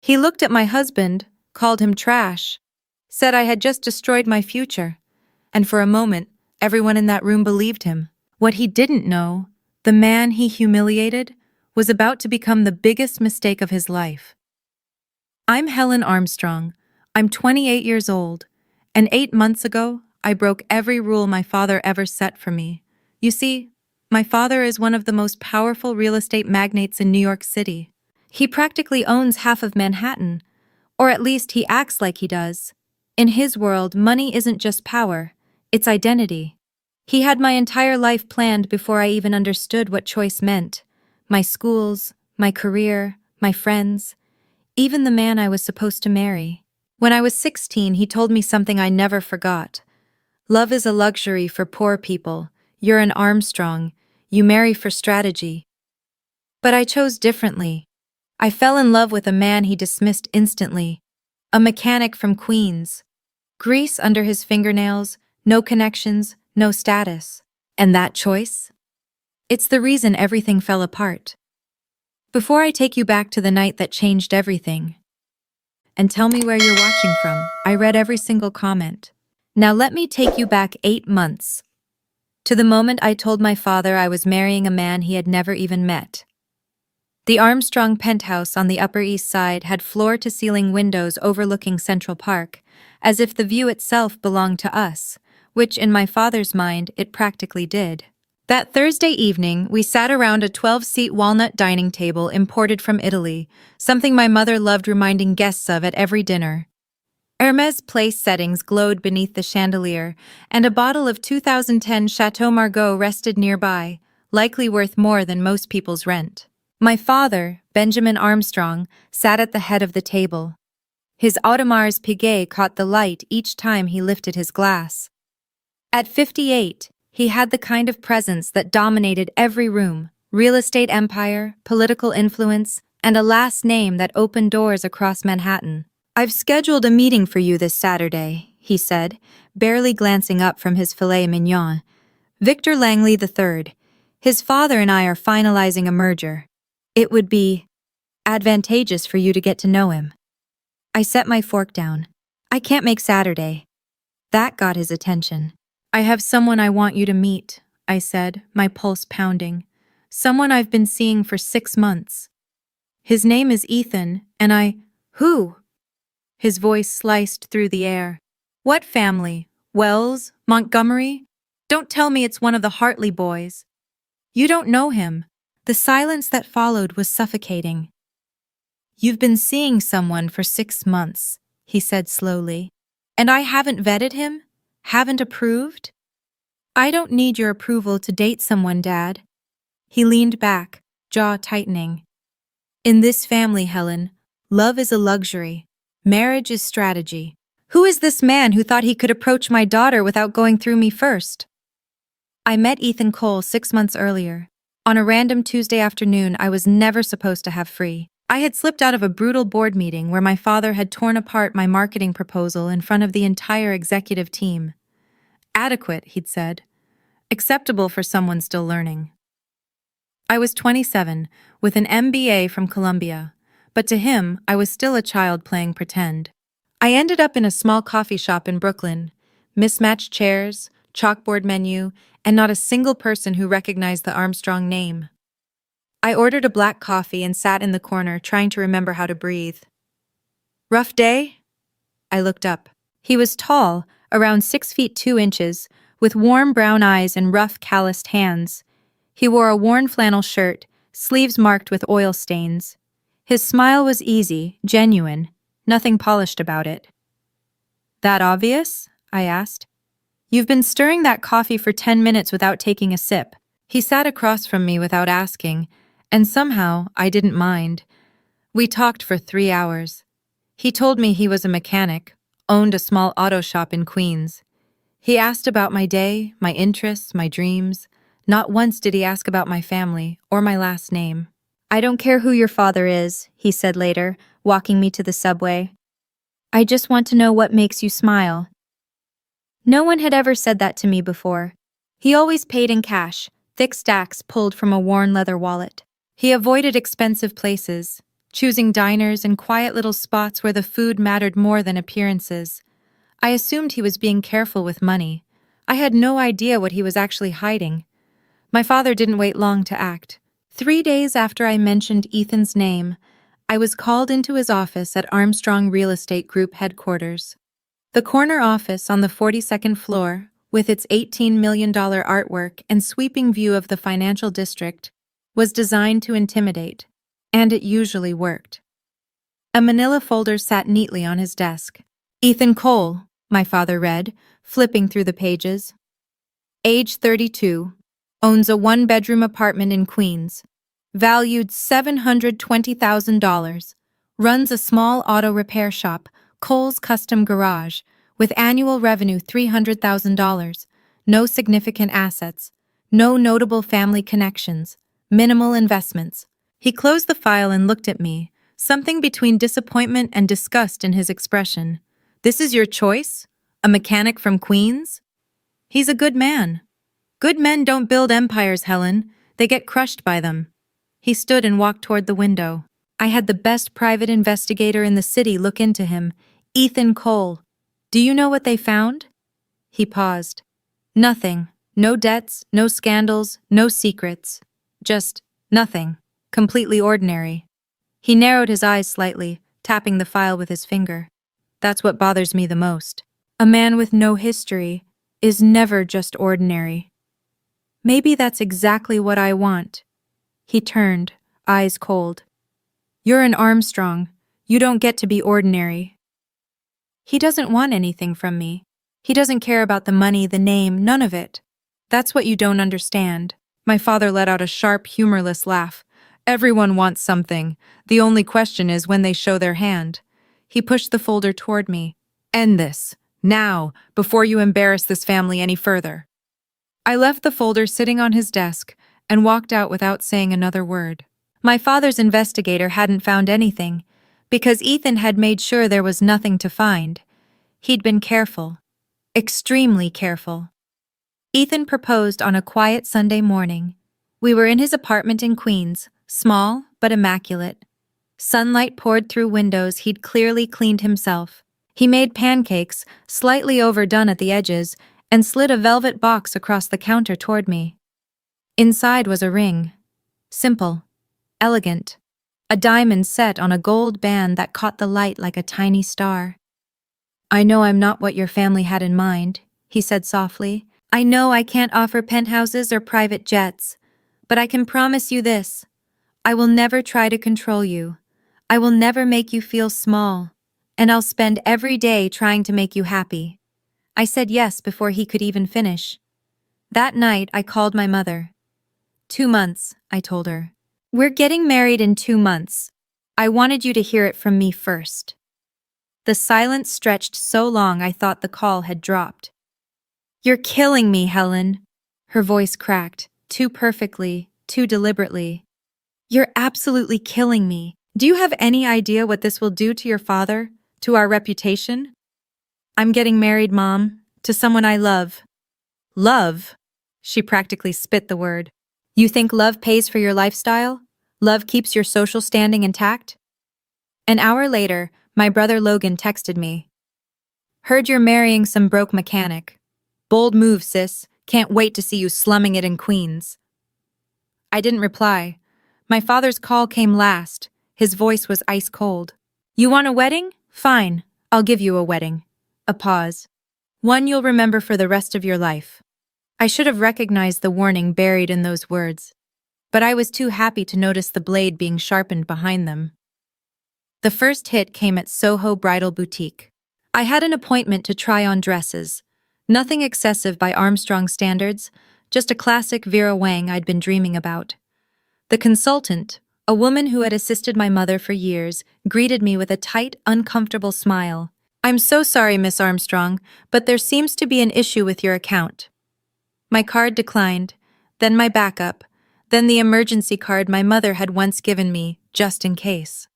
He looked at my husband, called him trash, said I had just destroyed my future, and for a moment, everyone in that room believed him. What he didn't know, the man he humiliated, was about to become the biggest mistake of his life. I'm Helen Armstrong. I'm 28 years old, and 8 months ago, I broke every rule my father ever set for me. You see, my father is one of the most powerful real estate magnates in New York City. He practically owns half of Manhattan, or at least he acts like he does. In his world, money isn't just power, it's identity. He had my entire life planned before I even understood what choice meant. My schools, my career, my friends, even the man I was supposed to marry. When I was 16, he told me something I never forgot. Love is a luxury for poor people. You're an Armstrong. You marry for strategy. But I chose differently. I fell in love with a man he dismissed instantly. A mechanic from Queens. Grease under his fingernails, no connections, no status. And that choice? It's the reason everything fell apart. Before I take you back to the night that changed everything, and tell me where you're watching from, I read every single comment. Now let me take you back 8 months. To the moment I told my father I was marrying a man he had never even met. The Armstrong penthouse on the Upper East Side had floor-to-ceiling windows overlooking Central Park, as if the view itself belonged to us, which in my father's mind it practically did. That Thursday evening, we sat around a 12-seat walnut dining table imported from Italy, something my mother loved reminding guests of at every dinner. Hermès place settings glowed beneath the chandelier, and a bottle of 2010 Chateau Margaux rested nearby, likely worth more than most people's rent. My father, Benjamin Armstrong, sat at the head of the table. His Audemars Piguet caught the light each time he lifted his glass. At 58, he had the kind of presence that dominated every room: real estate empire, political influence, and a last name that opened doors across Manhattan. "I've scheduled a meeting for you this Saturday," he said, barely glancing up from his filet mignon. "Victor Langley III. His father and I are finalizing a merger. It would be advantageous for you to get to know him." I set my fork down. "I can't make Saturday." That got his attention. "I have someone I want you to meet," I said, my pulse pounding. "Someone I've been seeing for 6 months. His name is Ethan, and Who?" His voice sliced through the air. "What family? Wells? Montgomery? Don't tell me it's one of the Hartley boys. You don't know him." The silence that followed was suffocating. "You've been seeing someone for 6 months," he said slowly. "And I haven't vetted him? Haven't approved?" "I don't need your approval to date someone, Dad." He leaned back, jaw tightening. "In this family, Helen, love is a luxury. Marriage is strategy. Who is this man who thought he could approach my daughter without going through me first?" I met Ethan Cole 6 months earlier. On a random Tuesday afternoon I was never supposed to have free. I had slipped out of a brutal board meeting where my father had torn apart my marketing proposal in front of the entire executive team. "Adequate," he'd said. "Acceptable for someone still learning." I was 27, with an MBA from Columbia, but to him, I was still a child playing pretend. I ended up in a small coffee shop in Brooklyn, mismatched chairs, chalkboard menu, and not a single person who recognized the Armstrong name. I ordered a black coffee and sat in the corner, trying to remember how to breathe. "Rough day?" I looked up. He was tall, around 6 feet 2 inches, with warm brown eyes and rough, calloused hands. He wore a worn flannel shirt, sleeves marked with oil stains. His smile was easy, genuine, nothing polished about it. "That obvious?" I asked. "You've been stirring that coffee for 10 minutes without taking a sip." He sat across from me without asking, and somehow I didn't mind. We talked for 3 hours. He told me he was a mechanic, owned a small auto shop in Queens. He asked about my day, my interests, my dreams. Not once did he ask about my family or my last name. "I don't care who your father is," he said later, walking me to the subway. "I just want to know what makes you smile." No one had ever said that to me before. He always paid in cash, thick stacks pulled from a worn leather wallet. He avoided expensive places, choosing diners and quiet little spots where the food mattered more than appearances. I assumed he was being careful with money. I had no idea what he was actually hiding. My father didn't wait long to act. 3 days after I mentioned Ethan's name, I was called into his office at Armstrong Real Estate Group headquarters. The corner office on the 42nd floor, with its $18 million artwork and sweeping view of the financial district, was designed to intimidate, and it usually worked. A manila folder sat neatly on his desk. Ethan Cole, my father read, flipping through the pages. Age 32, owns a one-bedroom apartment in Queens, valued $720,000, runs a small auto repair shop, Cole's Custom Garage, with annual revenue $300,000, no significant assets, no notable family connections, minimal investments. He closed the file and looked at me, something between disappointment and disgust in his expression. This is your choice? A mechanic from Queens? He's a good man. Good men don't build empires, Helen. They get crushed by them. He stood and walked toward the window. I had the best private investigator in the city look into him, Ethan Cole. Do you know what they found? He paused. Nothing. No debts, no scandals, no secrets. Just nothing. Completely ordinary. He narrowed his eyes slightly, tapping the file with his finger. That's what bothers me the most. A man with no history is never just ordinary. Maybe that's exactly what I want. He turned, eyes cold. You're an Armstrong. You don't get to be ordinary. He doesn't want anything from me. He doesn't care about the money, the name, none of it. That's what you don't understand. My father let out a sharp, humorless laugh. Everyone wants something. The only question is when they show their hand. He pushed the folder toward me. End this. Now, before you embarrass this family any further. I left the folder sitting on his desk and walked out without saying another word. My father's investigator hadn't found anything, because Ethan had made sure there was nothing to find. He'd been careful. Extremely careful. Ethan proposed on a quiet Sunday morning. We were in his apartment in Queens, small but immaculate. Sunlight poured through windows he'd clearly cleaned himself. He made pancakes, slightly overdone at the edges, and slid a velvet box across the counter toward me. Inside was a ring. Simple. Elegant. A diamond set on a gold band that caught the light like a tiny star. I know I'm not what your family had in mind, he said softly. I know I can't offer penthouses or private jets, but I can promise you this. I will never try to control you. I will never make you feel small, and I'll spend every day trying to make you happy. I said yes before he could even finish. That night, I called my mother. 2 months, I told her. We're getting married in 2 months. I wanted you to hear it from me first. The silence stretched so long I thought the call had dropped. You're killing me, Helen. Her voice cracked, too perfectly, too deliberately. You're absolutely killing me. Do you have any idea what this will do to your father, to our reputation? I'm getting married, Mom, to someone I love. Love? She practically spit the word. You think love pays for your lifestyle? Love keeps your social standing intact? An hour later, my brother Logan texted me. Heard you're marrying some broke mechanic. Bold move, sis. Can't wait to see you slumming it in Queens. I didn't reply. My father's call came last. His voice was ice cold. You want a wedding? Fine. I'll give you a wedding. A pause. One you'll remember for the rest of your life. I should have recognized the warning buried in those words, but I was too happy to notice the blade being sharpened behind them. The first hit came at Soho Bridal Boutique. I had an appointment to try on dresses. Nothing excessive by Armstrong standards, just a classic Vera Wang I'd been dreaming about. The consultant, a woman who had assisted my mother for years, greeted me with a tight, uncomfortable smile. I'm so sorry, Miss Armstrong, but there seems to be an issue with your account. My card declined, then my backup, then the emergency card my mother had once given me, just in case.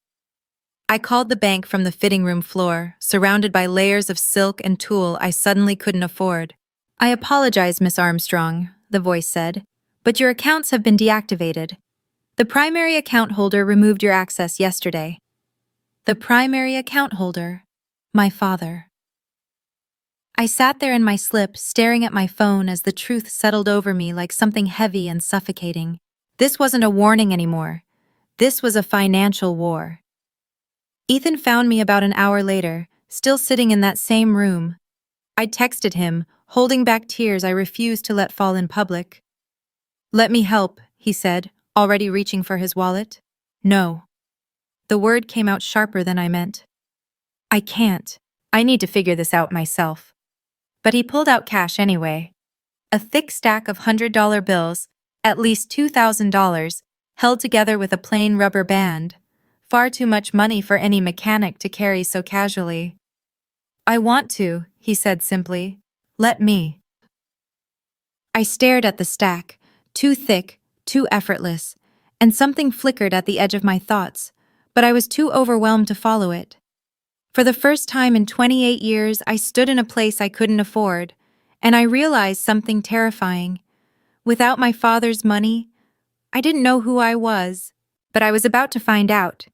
I called the bank from the fitting room floor, surrounded by layers of silk and tulle I suddenly couldn't afford. I apologize, Miss Armstrong, the voice said, but your accounts have been deactivated. The primary account holder removed your access yesterday. The primary account holder, my father. I sat there in my slip, staring at my phone as the truth settled over me like something heavy and suffocating. This wasn't a warning anymore. This was a financial war. Ethan found me about an hour later, still sitting in that same room. I texted him, holding back tears I refused to let fall in public. "Let me help," he said, already reaching for his wallet. "No." The word came out sharper than I meant. "I can't. I need to figure this out myself." But he pulled out cash anyway. A thick stack of $100 bills, at least $2,000, held together with a plain rubber band. Far too much money for any mechanic to carry so casually. "I want to," he said simply. "Let me." I stared at the stack, too thick, too effortless, and something flickered at the edge of my thoughts, but I was too overwhelmed to follow it. For the first time in 28 years, I stood in a place I couldn't afford, and I realized something terrifying. Without my father's money, I didn't know who I was, but I was about to find out.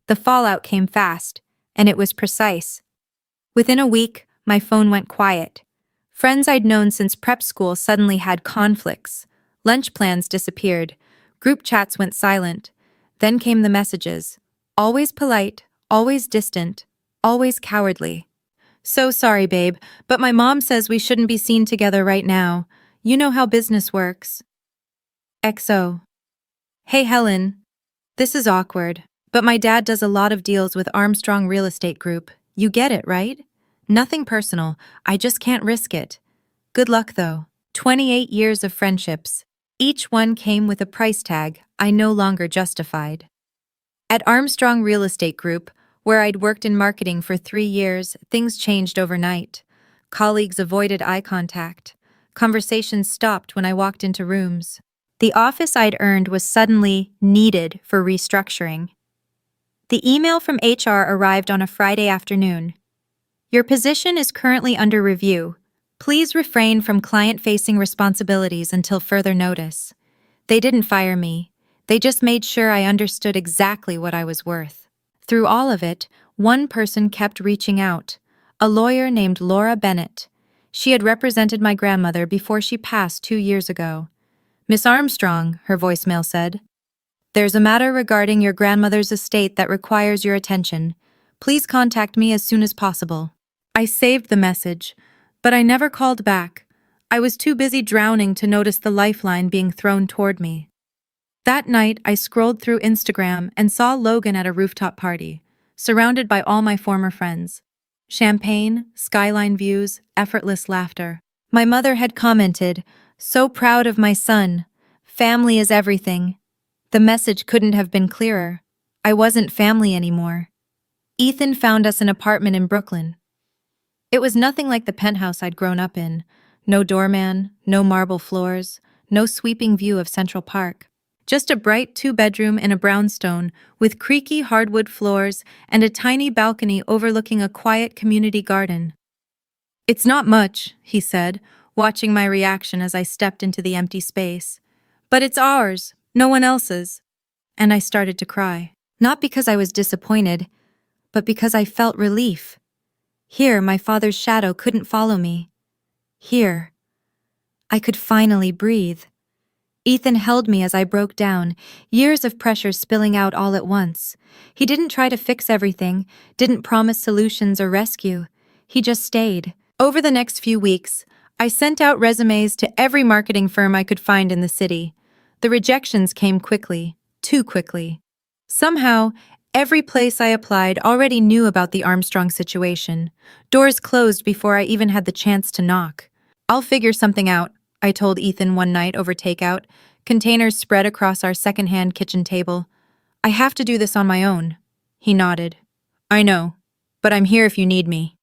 The fallout came fast, and it was precise. Within a week, my phone went quiet. Friends I'd known since prep school suddenly had conflicts. Lunch plans disappeared. Group chats went silent. Then came the messages. Always polite, always distant, always cowardly. "So sorry, babe, but my mom says we shouldn't be seen together right now. You know how business works." XO. "Hey, Helen. This is awkward, but my dad does a lot of deals with Armstrong Real Estate Group. You get it, right? Nothing personal. I just can't risk it. Good luck, though." 28 years of friendships. Each one came with a price tag I no longer justified. At Armstrong Real Estate Group, where I'd worked in marketing for 3 years, things changed overnight. Colleagues avoided eye contact. Conversations stopped when I walked into rooms. The office I'd earned was suddenly needed for restructuring. The email from HR arrived on a Friday afternoon. "Your position is currently under review. Please refrain from client-facing responsibilities until further notice." They didn't fire me. They just made sure I understood exactly what I was worth. Through all of it, one person kept reaching out, a lawyer named Laura Bennett. She had represented my grandmother before she passed 2 years ago. "Miss Armstrong," her voicemail said, "there's a matter regarding your grandmother's estate that requires your attention. Please contact me as soon as possible." I saved the message, but I never called back. I was too busy drowning to notice the lifeline being thrown toward me. That night, I scrolled through Instagram and saw Logan at a rooftop party, surrounded by all my former friends. Champagne, skyline views, effortless laughter. My mother had commented, "So proud of my son. Family is everything." The message couldn't have been clearer. I wasn't family anymore. Ethan found us an apartment in Brooklyn. It was nothing like the penthouse I'd grown up in. No doorman, no marble floors, no sweeping view of Central Park. Just a bright 2-bedroom in a brownstone with creaky hardwood floors and a tiny balcony overlooking a quiet community garden. "It's not much," he said, watching my reaction as I stepped into the empty space. "But it's ours, no one else's." And I started to cry. Not because I was disappointed, but because I felt relief. Here, my father's shadow couldn't follow me. Here, I could finally breathe. Ethan held me as I broke down, years of pressure spilling out all at once. He didn't try to fix everything, didn't promise solutions or rescue. He just stayed. Over the next few weeks, I sent out resumes to every marketing firm I could find in the city. The rejections came quickly, too quickly. Somehow, every place I applied already knew about the Armstrong situation. Doors closed before I even had the chance to knock. "I'll figure something out," I told Ethan one night over takeout, containers spread across our secondhand kitchen table. "I have to do this on my own." He nodded. "I know, but I'm here if you need me."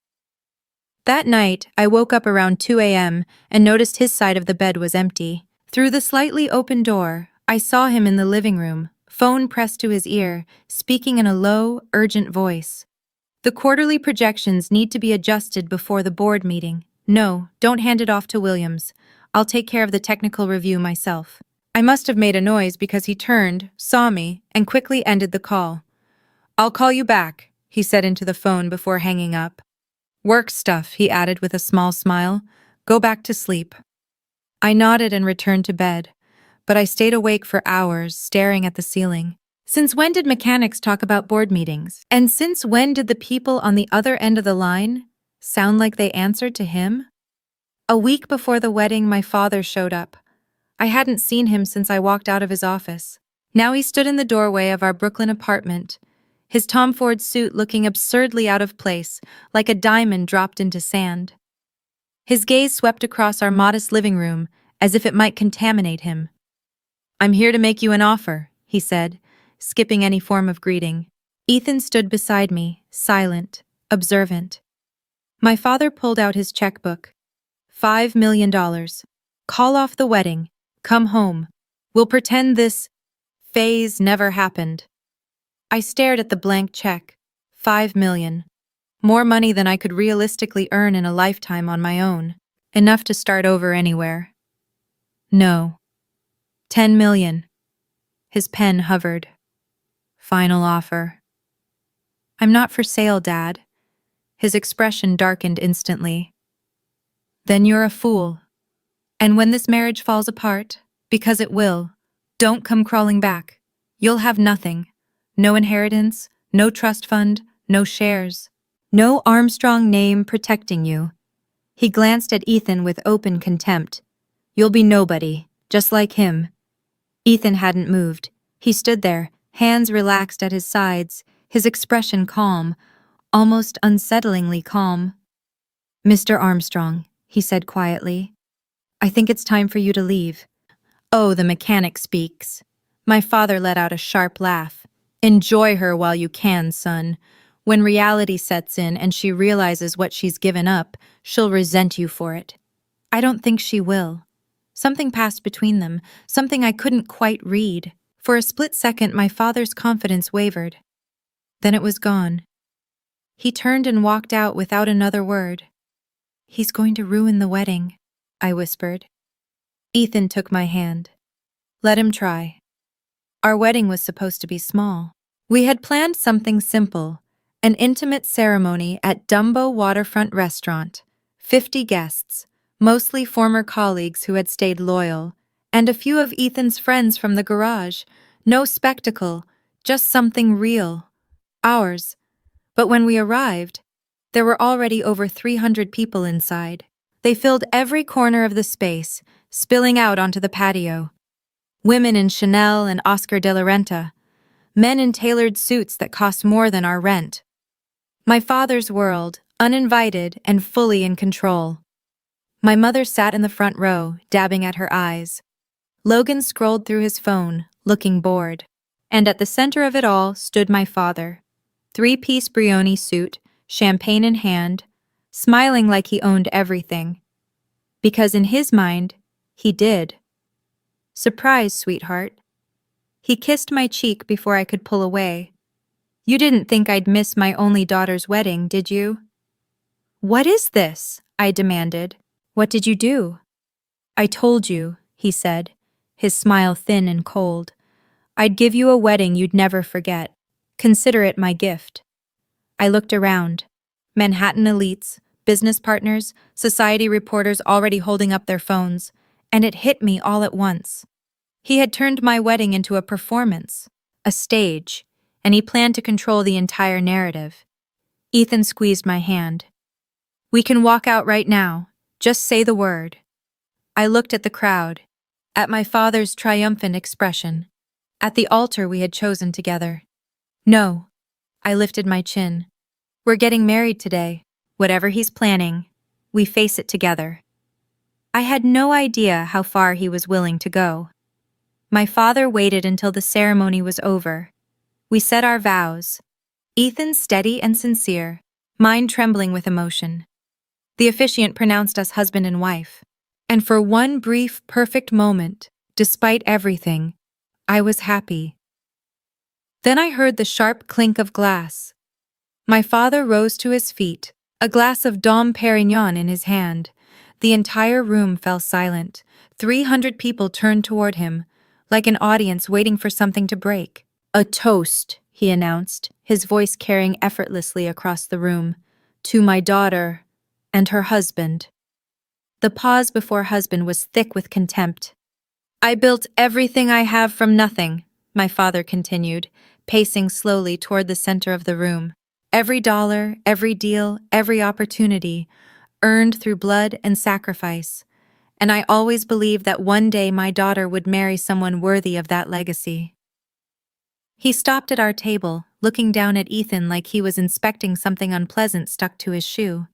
That night, I woke up around 2 a.m. and noticed his side of the bed was empty. Through the slightly open door, I saw him in the living room, phone pressed to his ear, speaking in a low, urgent voice. "The quarterly projections need to be adjusted before the board meeting. No, don't hand it off to Williams. I'll take care of the technical review myself." I must have made a noise because he turned, saw me, and quickly ended the call. "I'll call you back," he said into the phone before hanging up. "Work stuff," he added with a small smile. "Go back to sleep." I nodded and returned to bed, but I stayed awake for hours, staring at the ceiling. Since when did mechanics talk about board meetings? And since when did the people on the other end of the line sound like they answered to him? A week before the wedding, my father showed up. I hadn't seen him since I walked out of his office. Now he stood in the doorway of our Brooklyn apartment, his Tom Ford suit looking absurdly out of place, like a diamond dropped into sand. His gaze swept across our modest living room, as if it might contaminate him. "I'm here to make you an offer," he said, skipping any form of greeting. Ethan stood beside me, silent, observant. My father pulled out his checkbook. $5 million. Call off the wedding. Come home. We'll pretend this phase never happened. I stared at the blank check. 5 million. More money than I could realistically earn in a lifetime on my own. Enough to start over anywhere. No. 10 million. His pen hovered. Final offer. "I'm not for sale, Dad." His expression darkened instantly. "Then you're a fool. And when this marriage falls apart, because it will, don't come crawling back. You'll have nothing. No inheritance, no trust fund, no shares. No Armstrong name protecting you." He glanced at Ethan with open contempt. "You'll be nobody, just like him." Ethan hadn't moved. He stood there, hands relaxed at his sides, his expression calm, almost unsettlingly calm. "Mr. Armstrong," he said quietly, "I think it's time for you to leave." "Oh, the mechanic speaks." My father let out a sharp laugh. "Enjoy her while you can, son. When reality sets in and she realizes what she's given up, she'll resent you for it." "I don't think she will." Something passed between them, something I couldn't quite read. For a split second, my father's confidence wavered. Then it was gone. He turned and walked out without another word. "He's going to ruin the wedding," I whispered. Ethan took my hand. "Let him try." Our wedding was supposed to be small. We had planned something simple, an intimate ceremony at Dumbo Waterfront Restaurant, 50 guests, mostly former colleagues who had stayed loyal, and a few of Ethan's friends from the garage. No spectacle, just something real. Ours. But when we arrived, there were already over 300 people inside. They filled every corner of the space, spilling out onto the patio. Women in Chanel and Oscar de la Renta. Men in tailored suits that cost more than our rent. My father's world, uninvited and fully in control. My mother sat in the front row, dabbing at her eyes. Logan scrolled through his phone, looking bored. And at the center of it all stood my father. Three-piece Brioni suit, champagne in hand, smiling like he owned everything. Because in his mind, he did. "Surprise, sweetheart." He kissed my cheek before I could pull away. "You didn't think I'd miss my only daughter's wedding, did you?" "What is this?" I demanded. "What did you do?" "I told you," he said, his smile thin and cold. "I'd give you a wedding you'd never forget. Consider it my gift." I looked around. Manhattan elites, business partners, society reporters already holding up their phones, and it hit me all at once. He had turned my wedding into a performance, a stage, and he planned to control the entire narrative. Ethan squeezed my hand. "We can walk out right now. Just say the word." I looked at the crowd, at my father's triumphant expression, at the altar we had chosen together. "No." I lifted my chin. "We're getting married today. Whatever he's planning, we face it together." I had no idea how far he was willing to go. My father waited until the ceremony was over. We said our vows. Ethan steady and sincere, mine trembling with emotion. The officiant pronounced us husband and wife. And for one brief, perfect moment, despite everything, I was happy. Then I heard the sharp clink of glass. My father rose to his feet, a glass of Dom Perignon in his hand. The entire room fell silent. 300 people turned toward him, like an audience waiting for something to break. "A toast," he announced, his voice carrying effortlessly across the room, "to my daughter and her husband." The pause before husband was thick with contempt. "I built everything I have from nothing," my father continued, pacing slowly toward the center of the room. "Every dollar, every deal, every opportunity, earned through blood and sacrifice. And I always believed that one day my daughter would marry someone worthy of that legacy." He stopped at our table, looking down at Ethan like he was inspecting something unpleasant stuck to his shoe.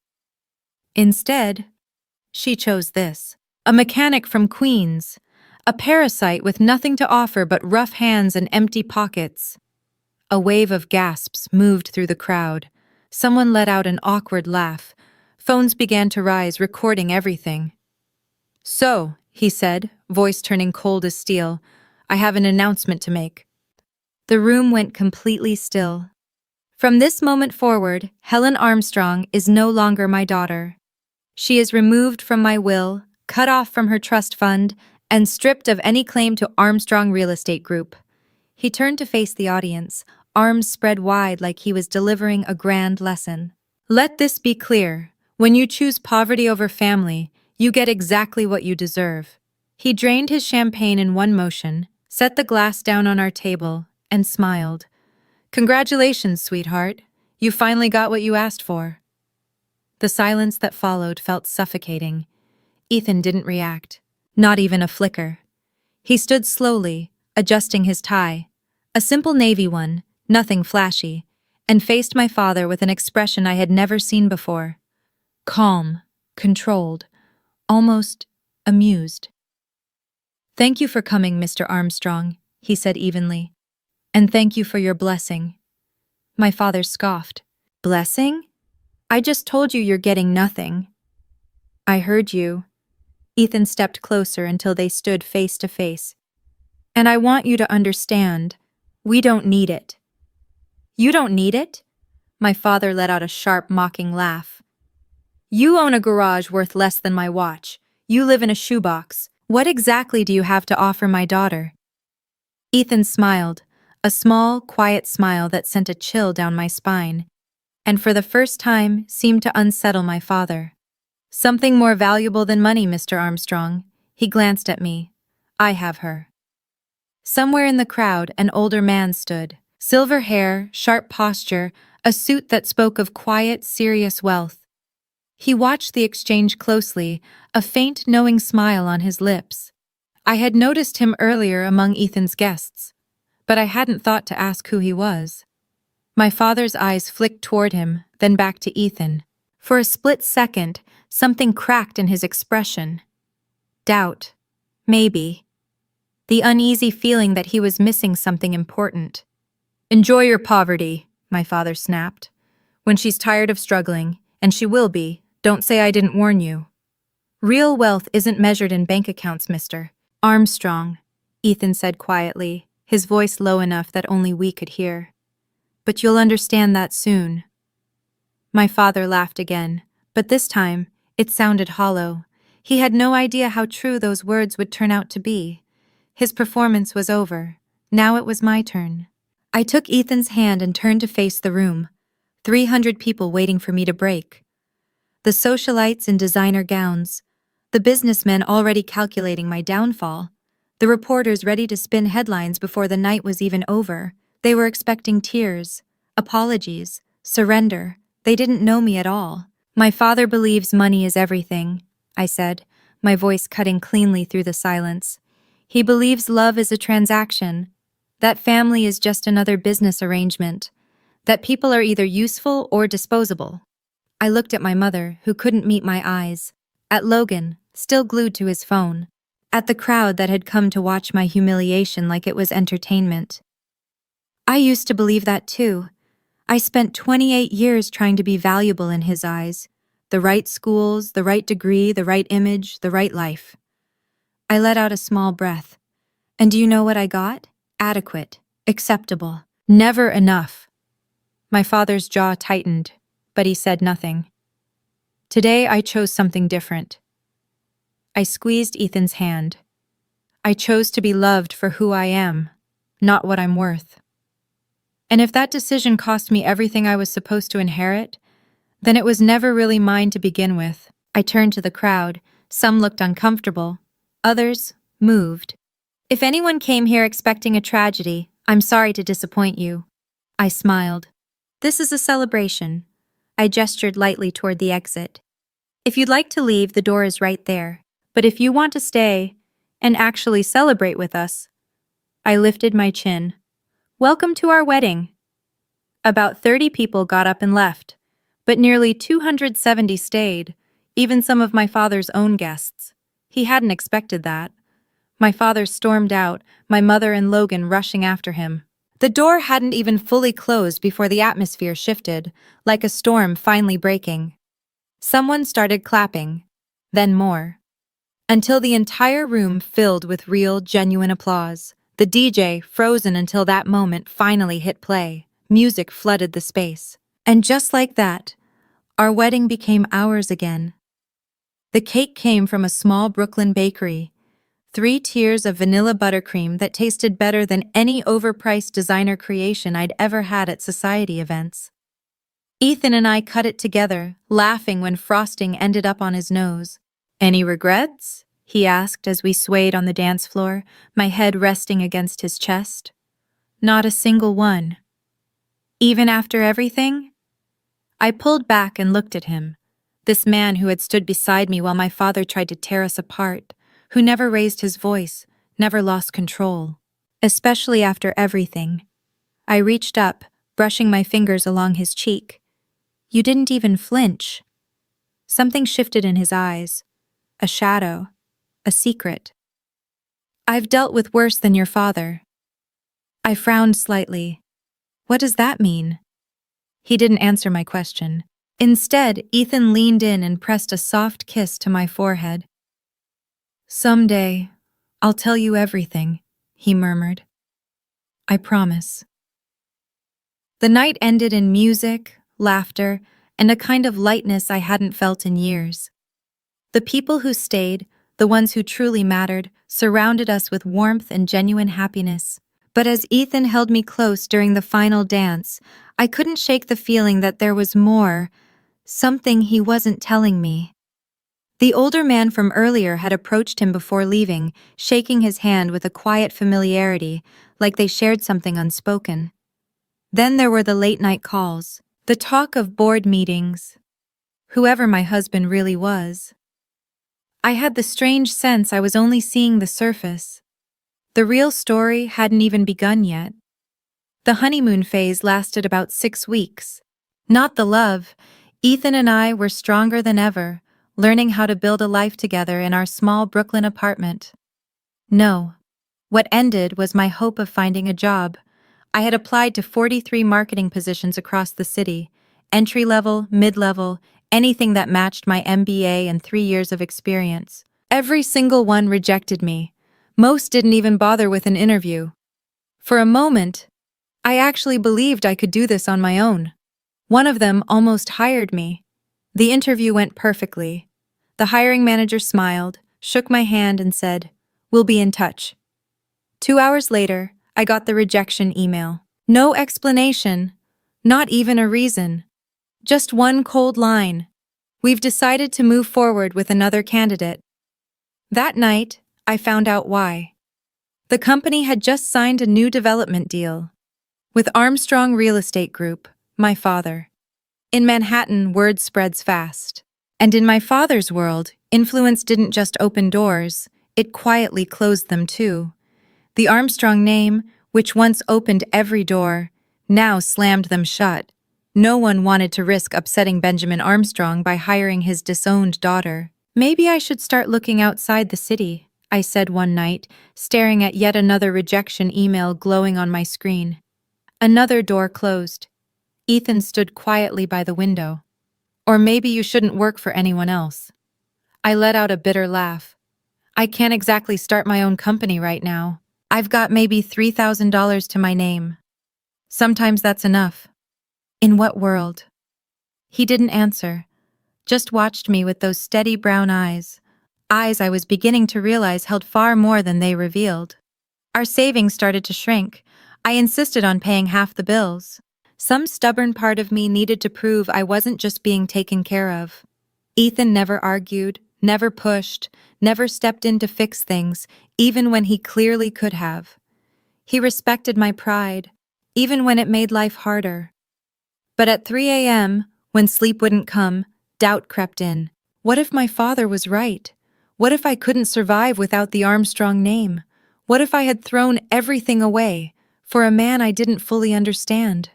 Instead, she chose this. A mechanic from Queens. A parasite with nothing to offer but rough hands and empty pockets. A wave of gasps moved through the crowd. Someone let out an awkward laugh. Phones began to rise, recording everything. "So," he said, voice turning cold as steel, "I have an announcement to make." The room went completely still. "From this moment forward, Helen Armstrong is no longer my daughter. She is removed from my will, cut off from her trust fund, and stripped of any claim to Armstrong Real Estate Group." He turned to face the audience, arms spread wide like he was delivering a grand lesson. "Let this be clear. When you choose poverty over family, you get exactly what you deserve." He drained his champagne in one motion, set the glass down on our table, and smiled. "Congratulations, sweetheart. You finally got what you asked for." The silence that followed felt suffocating. Ethan didn't react, not even a flicker. He stood slowly, adjusting his tie, a simple navy one, nothing flashy, and faced my father with an expression I had never seen before. Calm, controlled, almost amused. "Thank you for coming, Mr. Armstrong," he said evenly. "And thank you for your blessing." My father scoffed. "Blessing? I just told you you're getting nothing." "I heard you." Ethan stepped closer until they stood face to face. "And I want you to understand, we don't need it." "You don't need it?" My father let out a sharp, mocking laugh. "You own a garage worth less than my watch. You live in a shoebox. What exactly do you have to offer my daughter?" Ethan smiled, a small, quiet smile that sent a chill down my spine, and for the first time seemed to unsettle my father. "Something more valuable than money, Mr. Armstrong." He glanced at me. "I have her." Somewhere in the crowd, an older man stood. Silver hair, sharp posture, a suit that spoke of quiet, serious wealth. He watched the exchange closely, a faint, knowing smile on his lips. I had noticed him earlier among Ethan's guests, but I hadn't thought to ask who he was. My father's eyes flicked toward him, then back to Ethan. For a split second, something cracked in his expression. Doubt. Maybe. The uneasy feeling that he was missing something important. "Enjoy your poverty," my father snapped. "When she's tired of struggling, and she will be, don't say I didn't warn you." "Real wealth isn't measured in bank accounts, Mr. Armstrong," Ethan said quietly, his voice low enough that only we could hear. "But you'll understand that soon." My father laughed again, but this time it sounded hollow. He had no idea how true those words would turn out to be. His performance was over. Now it was my turn. I took Ethan's hand and turned to face the room. 300 people waiting for me to break. The socialites in designer gowns. The businessmen already calculating my downfall. The reporters ready to spin headlines before the night was even over. They were expecting tears, apologies, surrender. They didn't know me at all. "My father believes money is everything," I said, my voice cutting cleanly through the silence. "He believes love is a transaction, that family is just another business arrangement, that people are either useful or disposable." I looked at my mother, who couldn't meet my eyes, at Logan, still glued to his phone, at the crowd that had come to watch my humiliation like it was entertainment. I used to believe that too. I spent 28 years trying to be valuable in his eyes. The right schools, the right degree, the right image, the right life. I let out a small breath. And do you know what I got? Adequate. Acceptable. Never enough. My father's jaw tightened, but he said nothing. Today I chose something different. I squeezed Ethan's hand. I chose to be loved for who I am, not what I'm worth. And if that decision cost me everything I was supposed to inherit, then it was never really mine to begin with. I turned to the crowd. Some looked uncomfortable. Others, moved. If anyone came here expecting a tragedy, I'm sorry to disappoint you. I smiled. This is a celebration. I gestured lightly toward the exit. If you'd like to leave, the door is right there. But if you want to stay and actually celebrate with us, I lifted my chin. Welcome to our wedding. About 30 people got up and left, but nearly 270 stayed, even some of my father's own guests. He hadn't expected that. My father stormed out, my mother and Logan rushing after him. The door hadn't even fully closed before the atmosphere shifted, like a storm finally breaking. Someone started clapping, then more, until the entire room filled with real, genuine applause. The DJ, frozen until that moment, finally hit play. Music flooded the space. And just like that, our wedding became ours again. The cake came from a small Brooklyn bakery. 3 tiers of vanilla buttercream that tasted better than any overpriced designer creation I'd ever had at society events. Ethan and I cut it together, laughing when frosting ended up on his nose. Any regrets? He asked as we swayed on the dance floor, my head resting against his chest. Not a single one. Even after everything? I pulled back and looked at him, this man who had stood beside me while my father tried to tear us apart, who never raised his voice, never lost control. Especially after everything. I reached up, brushing my fingers along his cheek. You didn't even flinch. Something shifted in his eyes. A shadow. A secret. I've dealt with worse than your father. I frowned slightly. What does that mean? He didn't answer my question. Instead, Ethan leaned in and pressed a soft kiss to my forehead. Someday, I'll tell you everything, he murmured. I promise. The night ended in music, laughter, and a kind of lightness I hadn't felt in years. The people who stayed, the ones who truly mattered, surrounded us with warmth and genuine happiness. But as Ethan held me close during the final dance, I couldn't shake the feeling that there was more, something he wasn't telling me. The older man from earlier had approached him before leaving, shaking his hand with a quiet familiarity, like they shared something unspoken. Then there were the late-night calls, the talk of board meetings. Whoever my husband really was. I had the strange sense I was only seeing the surface. The real story hadn't even begun yet. The honeymoon phase lasted about 6 weeks. Not the love. Ethan and I were stronger than ever, learning how to build a life together in our small Brooklyn apartment. No. What ended was my hope of finding a job. I had applied to 43 marketing positions across the city, entry-level, mid-level, anything that matched my MBA and 3 years of experience. Every single one rejected me. Most didn't even bother with an interview. For a moment, I actually believed I could do this on my own. One of them almost hired me. The interview went perfectly. The hiring manager smiled, shook my hand and said, "We'll be in touch." 2 hours later, I got the rejection email. No explanation, not even a reason. Just one cold line. We've decided to move forward with another candidate. That night, I found out why. The company had just signed a new development deal with Armstrong Real Estate Group, my father. In Manhattan, word spreads fast. And in my father's world, influence didn't just open doors, it quietly closed them too. The Armstrong name, which once opened every door, now slammed them shut. No one wanted to risk upsetting Benjamin Armstrong by hiring his disowned daughter. Maybe I should start looking outside the city, I said one night, staring at yet another rejection email glowing on my screen. Another door closed. Ethan stood quietly by the window. Or maybe you shouldn't work for anyone else. I let out a bitter laugh. I can't exactly start my own company right now. I've got maybe $3,000 to my name. Sometimes that's enough. In what world? He didn't answer, just watched me with those steady brown eyes. eyes I was beginning to realize held far more than they revealed. Our savings started to shrink. I insisted on paying half the bills. Some stubborn part of me needed to prove I wasn't just being taken care of. Ethan never argued, never pushed, never stepped in to fix things, even when he clearly could have. He respected my pride, even when it made life harder. But at 3 a.m., when sleep wouldn't come, doubt crept in. What if my father was right? What if I couldn't survive without the Armstrong name? What if I had thrown everything away for a man I didn't fully understand?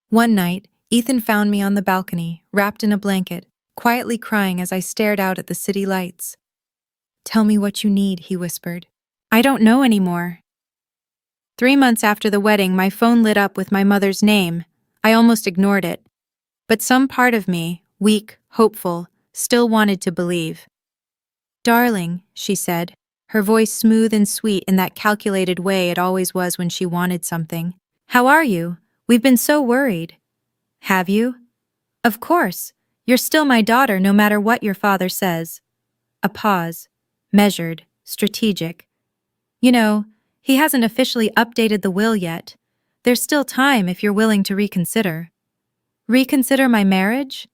One night, Ethan found me on the balcony, wrapped in a blanket, quietly crying as I stared out at the city lights. "Tell me what you need," he whispered. "I don't know anymore." 3 months after the wedding, my phone lit up with my mother's name. I almost ignored it. But some part of me, weak, hopeful, still wanted to believe. "Darling," she said, her voice smooth and sweet in that calculated way it always was when she wanted something. "How are you? We've been so worried." "Have you?" "Of course. You're still my daughter no matter what your father says." A pause. Measured. Strategic. "You know, he hasn't officially updated the will yet. There's still time if you're willing to reconsider." "Reconsider my marriage?"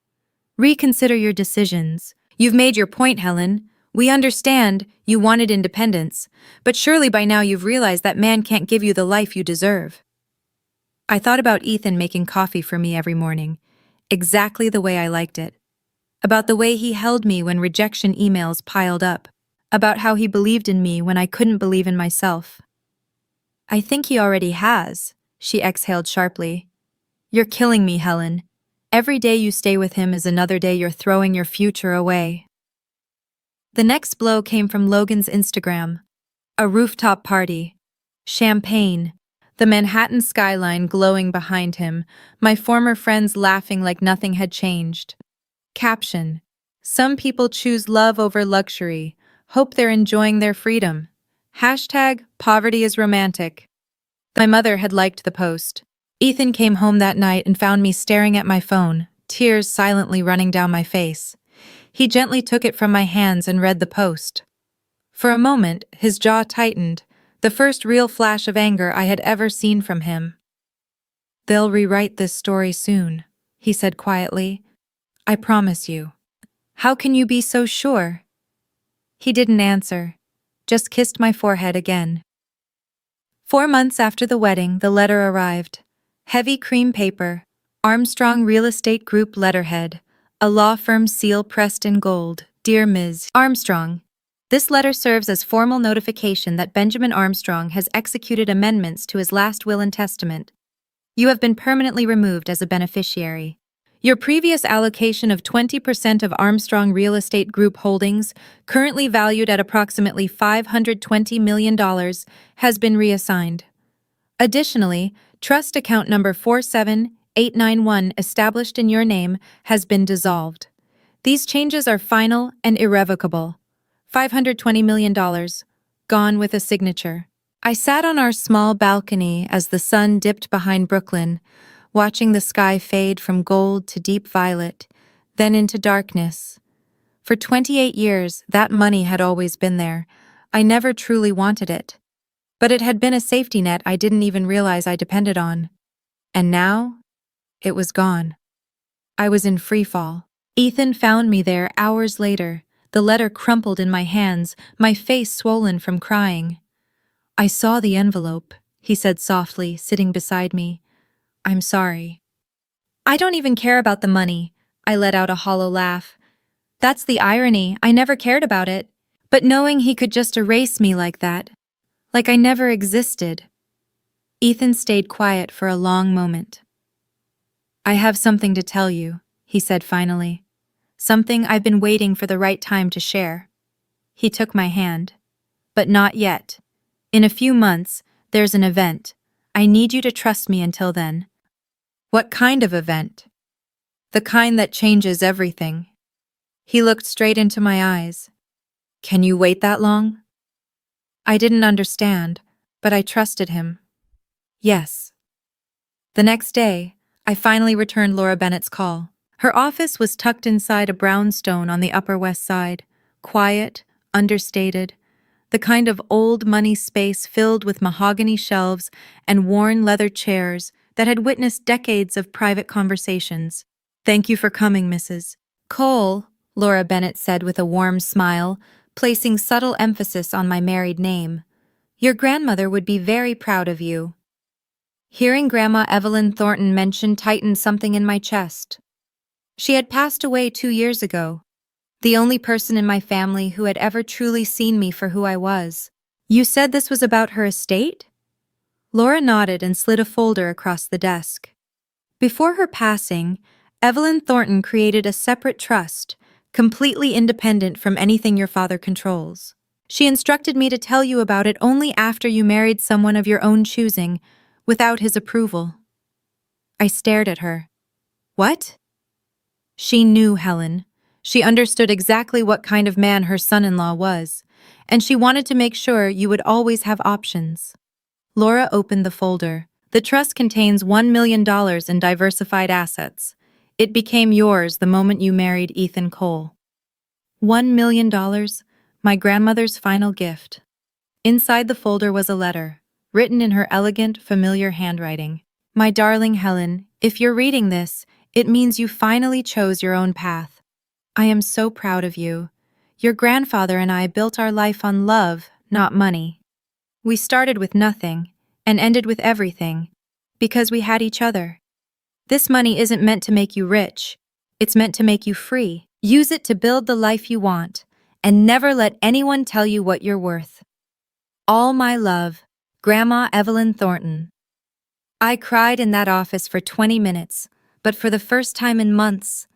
"Reconsider your decisions. You've made your point, Helen. We understand you wanted independence, but surely by now you've realized that man can't give you the life you deserve." I thought about Ethan making coffee for me every morning, exactly the way I liked it. About the way he held me when rejection emails piled up. About how he believed in me when I couldn't believe in myself. "I think he already has," she exhaled sharply. "You're killing me, Helen. Every day you stay with him is another day you're throwing your future away." The next blow came from Logan's Instagram. A rooftop party. Champagne. The Manhattan skyline glowing behind him, my former friends laughing like nothing had changed. Caption: "Some people choose love over luxury. Hope they're enjoying their freedom. Hashtag poverty is romantic." My mother had liked the post. Ethan came home that night and found me staring at my phone, tears silently running down my face. He gently took it from my hands and read the post. For a moment, his jaw tightened, the first real flash of anger I had ever seen from him. "They'll rewrite this story soon," he said quietly. "I promise you." "How can you be so sure?" He didn't answer, just kissed my forehead again. 4 months after the wedding, the letter arrived. Heavy cream paper, Armstrong Real Estate Group letterhead, a law firm seal pressed in gold. "Dear Ms. Armstrong, this letter serves as formal notification that Benjamin Armstrong has executed amendments to his last will and testament. You have been permanently removed as a beneficiary. Your previous allocation of 20% of Armstrong Real Estate Group holdings, currently valued at approximately $520 million, has been reassigned. Additionally, trust account number 47891 established in your name has been dissolved. These changes are final and irrevocable. $520 million, gone with a signature." I sat on our small balcony as the sun dipped behind Brooklyn, watching the sky fade from gold to deep violet, then into darkness. For 28 years, that money had always been there. I never truly wanted it. But it had been a safety net I didn't even realize I depended on. And now, it was gone. I was in freefall. Ethan found me there hours later, the letter crumpled in my hands, my face swollen from crying. "I saw the envelope," he said softly, sitting beside me. "I'm sorry." "I don't even care about the money," I let out a hollow laugh. "That's the irony, I never cared about it. But knowing he could just erase me like that, like I never existed." Ethan stayed quiet for a long moment. "I have something to tell you," he said finally. "Something I've been waiting for the right time to share." He took my hand. "But not yet. In a few months, there's an event. I need you to trust me until then." "What kind of event?" "The kind that changes everything." He looked straight into my eyes. "Can you wait that long?" I didn't understand, but I trusted him. "Yes." The next day, I finally returned Laura Bennett's call. Her office was tucked inside a brownstone on the Upper West Side, quiet, understated, the kind of old money space filled with mahogany shelves and worn leather chairs that had witnessed decades of private conversations. "Thank you for coming, Mrs. Cole," Laura Bennett said with a warm smile, placing subtle emphasis on my married name. "Your grandmother would be very proud of you." Hearing Grandma Evelyn Thornton mentioned tightened something in my chest. She had passed away 2 years ago, the only person in my family who had ever truly seen me for who I was. "You said this was about her estate?" Laura nodded and slid a folder across the desk. "Before her passing, Evelyn Thornton created a separate trust, completely independent from anything your father controls. She instructed me to tell you about it only after you married someone of your own choosing, without his approval." I stared at her. "What?" She knew Helen. She understood exactly what kind of man her son-in-law was, and she wanted to make sure you would always have options. Laura opened the folder. "The trust contains $1 million in diversified assets. It became yours the moment you married Ethan Cole." $1 million, my grandmother's final gift. Inside the folder was a letter, written in her elegant, familiar handwriting. "My darling Helen, if you're reading this, it means you finally chose your own path. I am so proud of you. Your grandfather and I built our life on love, not money. We started with nothing and ended with everything, because we had each other. This money isn't meant to make you rich. It's meant to make you free. Use it to build the life you want, and never let anyone tell you what you're worth. All my love, Grandma Evelyn Thornton." I cried in that office for 20 minutes, but for the first time in months,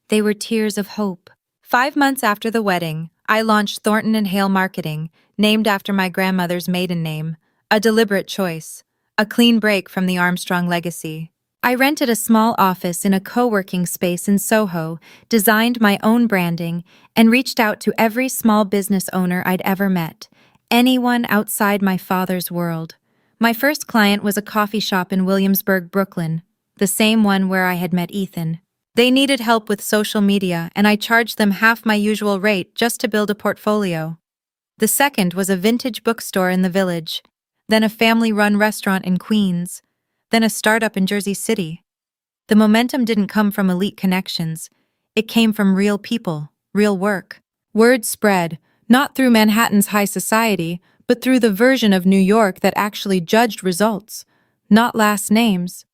they were tears of hope. 5 months after the wedding, I launched Thornton and Hale Marketing, named after my grandmother's maiden name, a deliberate choice, a clean break from the Armstrong legacy. I rented a small office in a co-working space in Soho, designed my own branding, and reached out to every small business owner I'd ever met, anyone outside my father's world. My first client was a coffee shop in Williamsburg, Brooklyn, the same one where I had met Ethan. They needed help with social media, and I charged them half my usual rate just to build a portfolio. The second was a vintage bookstore in the Village, then a family-run restaurant in Queens, then a startup in Jersey City. The momentum didn't come from elite connections. It came from real people, real work. Word spread, not through Manhattan's high society, but through the version of New York that actually judged results, not last names.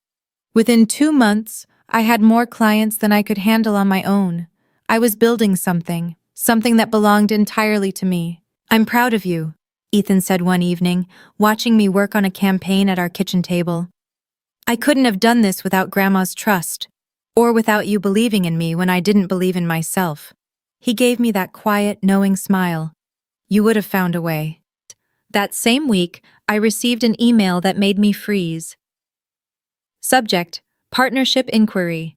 Within 2 months, I had more clients than I could handle on my own. I was building something that belonged entirely to me. "I'm proud of you," Ethan said one evening, watching me work on a campaign at our kitchen table. "I couldn't have done this without Grandma's trust, or without you believing in me when I didn't believe in myself." He gave me that quiet, knowing smile. "You would have found a way." That same week, I received an email that made me freeze. Subject: Partnership Inquiry.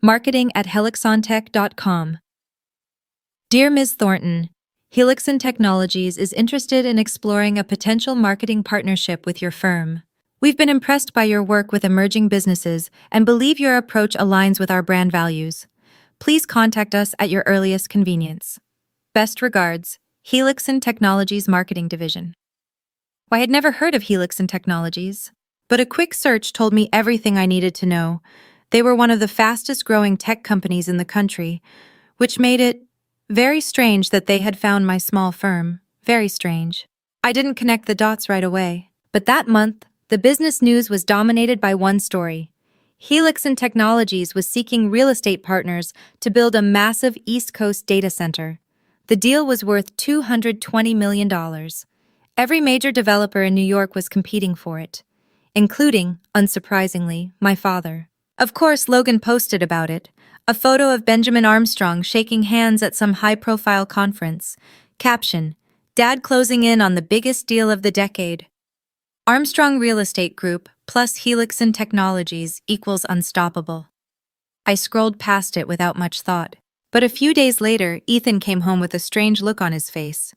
Marketing@helixontech.com. "Dear Ms. Thornton, Helixon Technologies is interested in exploring a potential marketing partnership with your firm. We've been impressed by your work with emerging businesses and believe your approach aligns with our brand values. Please contact us at your earliest convenience. Best regards, Helixon Technologies Marketing Division." I had never heard of Helixon Technologies, but a quick search told me everything I needed to know. They were one of the fastest-growing tech companies in the country, which made it very strange that they had found my small firm. Very strange. I didn't connect the dots right away, but that month, the business news was dominated by one story. Helixon Technologies was seeking real estate partners to build a massive East Coast data center. The deal was worth $220 million. Every major developer in New York was competing for it, including, unsurprisingly, my father. Of course, Logan posted about it, a photo of Benjamin Armstrong shaking hands at some high-profile conference. Caption: "Dad closing in on the biggest deal of the decade. Armstrong Real Estate Group plus Helixon Technologies equals unstoppable." I scrolled past it without much thought. But a few days later, Ethan came home with a strange look on his face.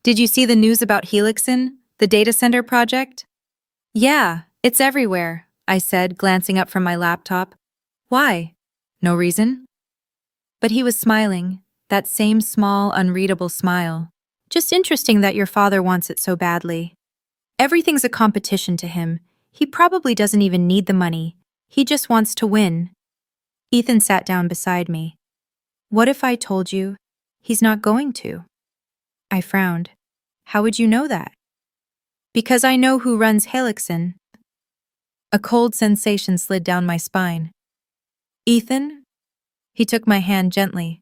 "Did you see the news about Helixon, the data center project?" "Yeah, it's everywhere," I said, glancing up from my laptop. "Why? No reason?" But he was smiling, That same small, unreadable smile. Just interesting that your father wants it so badly. Everything's a competition to him. He probably doesn't even need the money. He just wants to win. Ethan sat down beside me. What if I told you he's not going to? I frowned. How would you know that? Because I know who runs Helixon. A cold sensation slid down my spine. Ethan? He took my hand gently.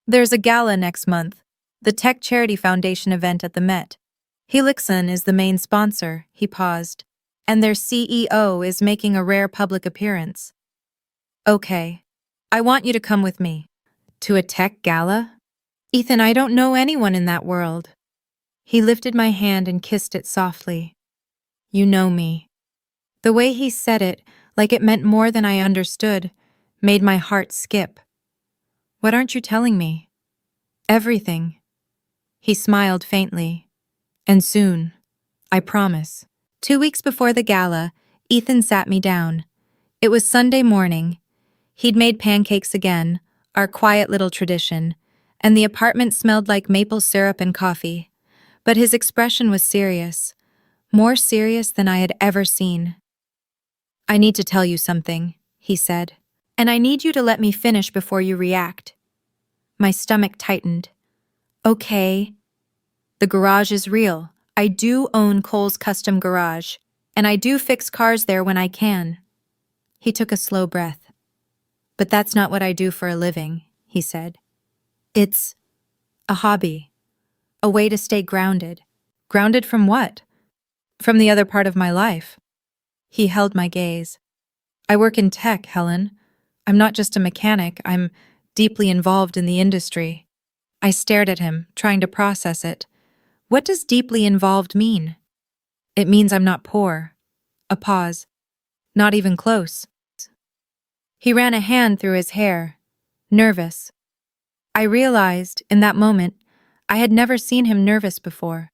There's a gala next month, the Tech Charity Foundation event at the Met. Helixon is the main sponsor, he paused, and their CEO is making a rare public appearance. Okay, I want you to come with me. To a tech gala? Ethan, I don't know anyone in that world. He lifted my hand and kissed it softly. You know me. The way he said it, like it meant more than I understood, made my heart skip. What aren't you telling me? Everything. He smiled faintly. And soon, I promise. 2 weeks before the gala, Ethan sat me down. It was Sunday morning. He'd made pancakes again, our quiet little tradition, and the apartment smelled like maple syrup and coffee. But his expression was serious, more serious than I had ever seen. I need to tell you something, he said, and I need you to let me finish before you react. My stomach tightened. Okay. The garage is real. I do own Cole's Custom Garage, and I do fix cars there when I can. He took a slow breath. But that's not what I do for a living, he said. It's a hobby, a way to stay grounded. Grounded from what? From the other part of my life. He held my gaze. I work in tech, Helen. I'm not just a mechanic, I'm deeply involved in the industry. I stared at him, trying to process it. What does deeply involved mean? It means I'm not poor. A pause. Not even close. He ran a hand through his hair, nervous. I realized, in that moment, I had never seen him nervous before.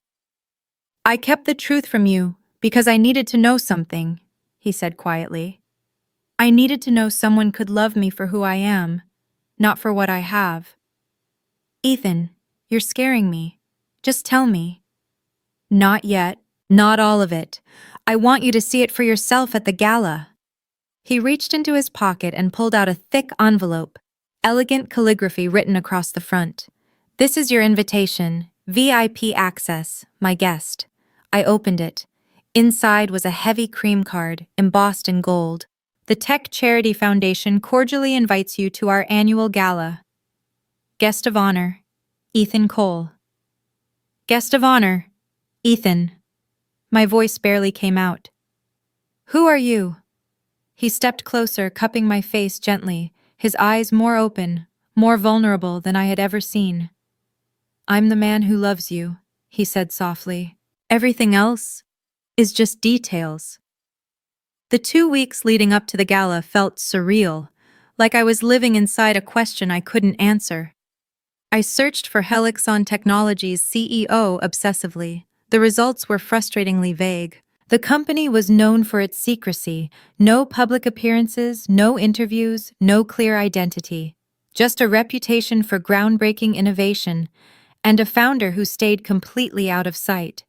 I kept the truth from you because I needed to know something, he said quietly. I needed to know someone could love me for who I am, not for what I have. Ethan, you're scaring me. Just tell me. Not yet, not all of it. I want you to see it for yourself at the gala. He reached into his pocket and pulled out a thick envelope, elegant calligraphy written across the front. This is your invitation, VIP access, my guest. I opened it. Inside was a heavy cream card, embossed in gold. The Tech Charity Foundation cordially invites you to our annual gala. Guest of honor, Ethan Cole. Guest of honor, Ethan. My voice barely came out. Who are you? He stepped closer, cupping my face gently, his eyes more open, more vulnerable than I had ever seen. I'm the man who loves you, he said softly. Everything else is just details. The 2 weeks leading up to the gala felt surreal, like I was living inside a question I couldn't answer. I searched for Helixon Technologies' CEO obsessively. The results were frustratingly vague. The company was known for its secrecy, no public appearances, no interviews, no clear identity. Just a reputation for groundbreaking innovation, and a founder who stayed completely out of sight.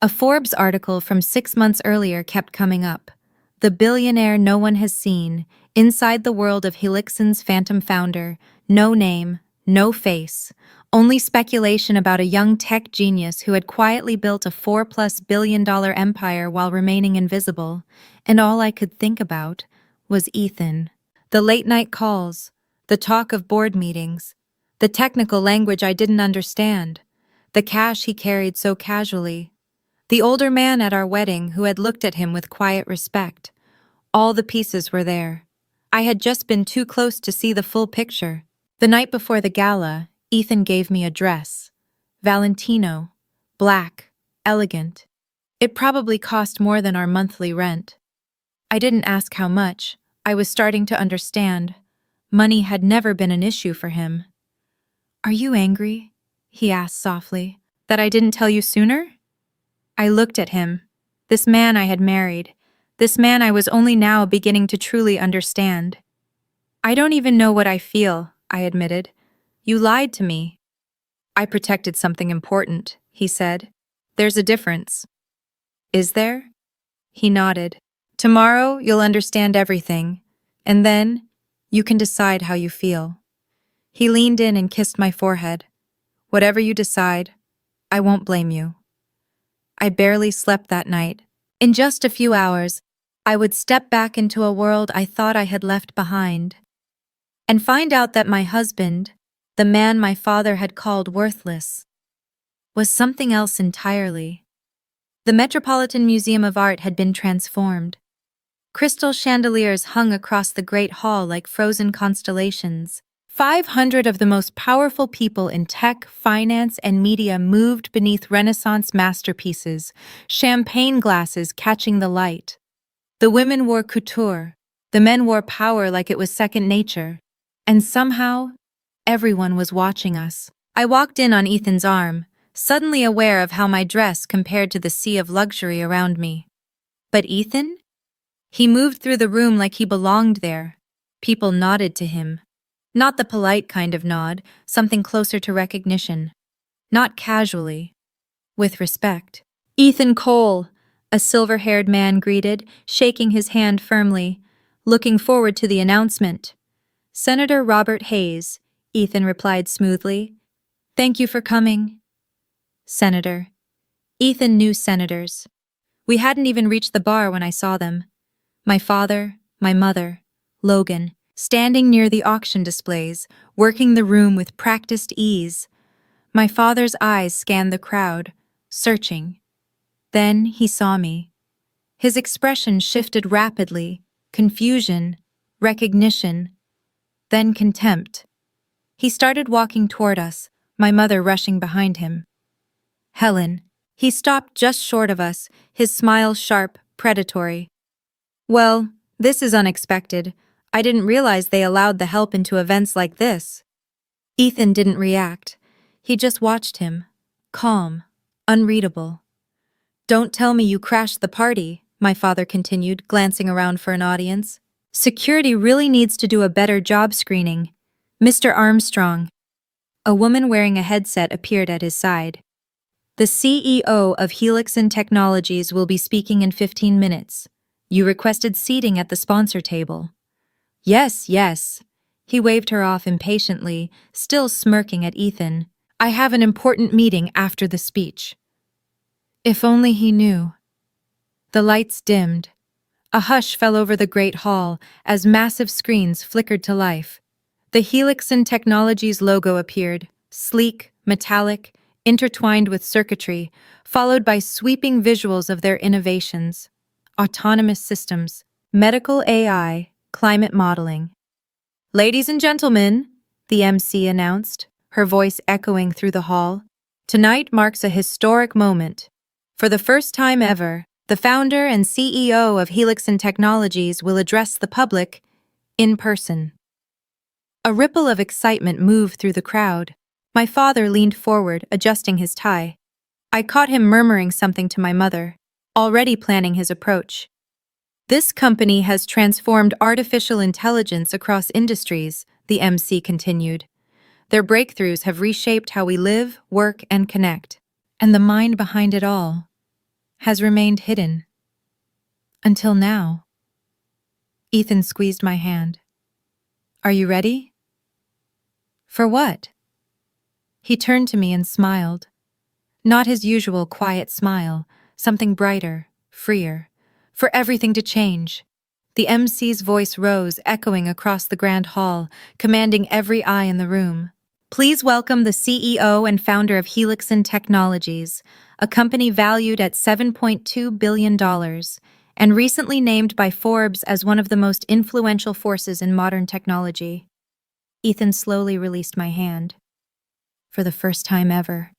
A Forbes article from 6 months earlier kept coming up. The billionaire no one has seen, inside the world of Helixon's phantom founder, no name, no face, only speculation about a young tech genius who had quietly built a $4+ billion empire while remaining invisible, and all I could think about was Ethan. The late-night calls, the talk of board meetings, the technical language I didn't understand, the cash he carried so casually, the older man at our wedding who had looked at him with quiet respect. All the pieces were there. I had just been too close to see the full picture. The night before the gala, Ethan gave me a dress. Valentino. Black. Elegant. It probably cost more than our monthly rent. I didn't ask how much. I was starting to understand. Money had never been an issue for him. Are you angry? He asked softly. That I didn't tell you sooner? I looked at him. This man I had married. This man I was only now beginning to truly understand. I don't even know what I feel, I admitted. You lied to me. I protected something important, he said. There's a difference. Is there? He nodded. Tomorrow you'll understand everything, and then you can decide how you feel. He leaned in and kissed my forehead. Whatever you decide, I won't blame you. I barely slept that night. In just a few hours, I would step back into a world I thought I had left behind, and find out that my husband, the man my father had called worthless, was something else entirely. The Metropolitan Museum of Art had been transformed. Crystal chandeliers hung across the Great Hall like frozen constellations. 500 of the most powerful people in tech, finance, and media moved beneath Renaissance masterpieces, champagne glasses catching the light. The women wore couture, the men wore power like it was second nature, and somehow, everyone was watching us. I walked in on Ethan's arm, suddenly aware of how my dress compared to the sea of luxury around me. But Ethan? He moved through the room like he belonged there. People nodded to him. Not the polite kind of nod, something closer to recognition. Not casually. With respect. Ethan Cole, a silver-haired man greeted, shaking his hand firmly, looking forward to the announcement. Senator Robert Hayes, Ethan replied smoothly. Thank you for coming. Senator. Ethan knew senators. We hadn't even reached the bar when I saw them. My father, my mother, Logan, standing near the auction displays, working the room with practiced ease. My father's eyes scanned the crowd, searching. Then he saw me. His expression shifted rapidly, confusion, recognition, then contempt. He started walking toward us, my mother rushing behind him. Helen. He stopped just short of us, his smile sharp, predatory. Well, this is unexpected. I didn't realize they allowed the help into events like this. Ethan didn't react. He just watched him, calm, unreadable. Don't tell me you crashed the party, my father continued, glancing around for an audience. Security really needs to do a better job screening. Mr. Armstrong. A woman wearing a headset appeared at his side. The CEO of Helixon Technologies will be speaking in 15 minutes. You requested seating at the sponsor table. Yes, yes. He waved her off impatiently, still smirking at Ethan. I have an important meeting after the speech. If only he knew. The lights dimmed. A hush fell over the great hall as massive screens flickered to life. The Helixon Technologies logo appeared, sleek, metallic, intertwined with circuitry, followed by sweeping visuals of their innovations. Autonomous systems, medical AI, climate modeling. Ladies and gentlemen, the MC announced, her voice echoing through the hall, tonight marks a historic moment. For the first time ever, the founder and CEO of Helixon Technologies will address the public in person. A ripple of excitement moved through the crowd. My father leaned forward, adjusting his tie. I caught him murmuring something to my mother, already planning his approach. This company has transformed artificial intelligence across industries, the MC continued. Their breakthroughs have reshaped how we live, work, and connect. And the mind behind it all has remained hidden. Until now. Ethan squeezed my hand. Are you ready? For what? He turned to me and smiled. Not his usual quiet smile, something brighter, freer. For everything to change. The MC's voice rose, echoing across the grand hall, commanding every eye in the room. Please welcome the CEO and founder of Helixon Technologies, a company valued at $7.2 billion and recently named by Forbes as one of the most influential forces in modern technology. Ethan slowly released my hand. For the first time ever.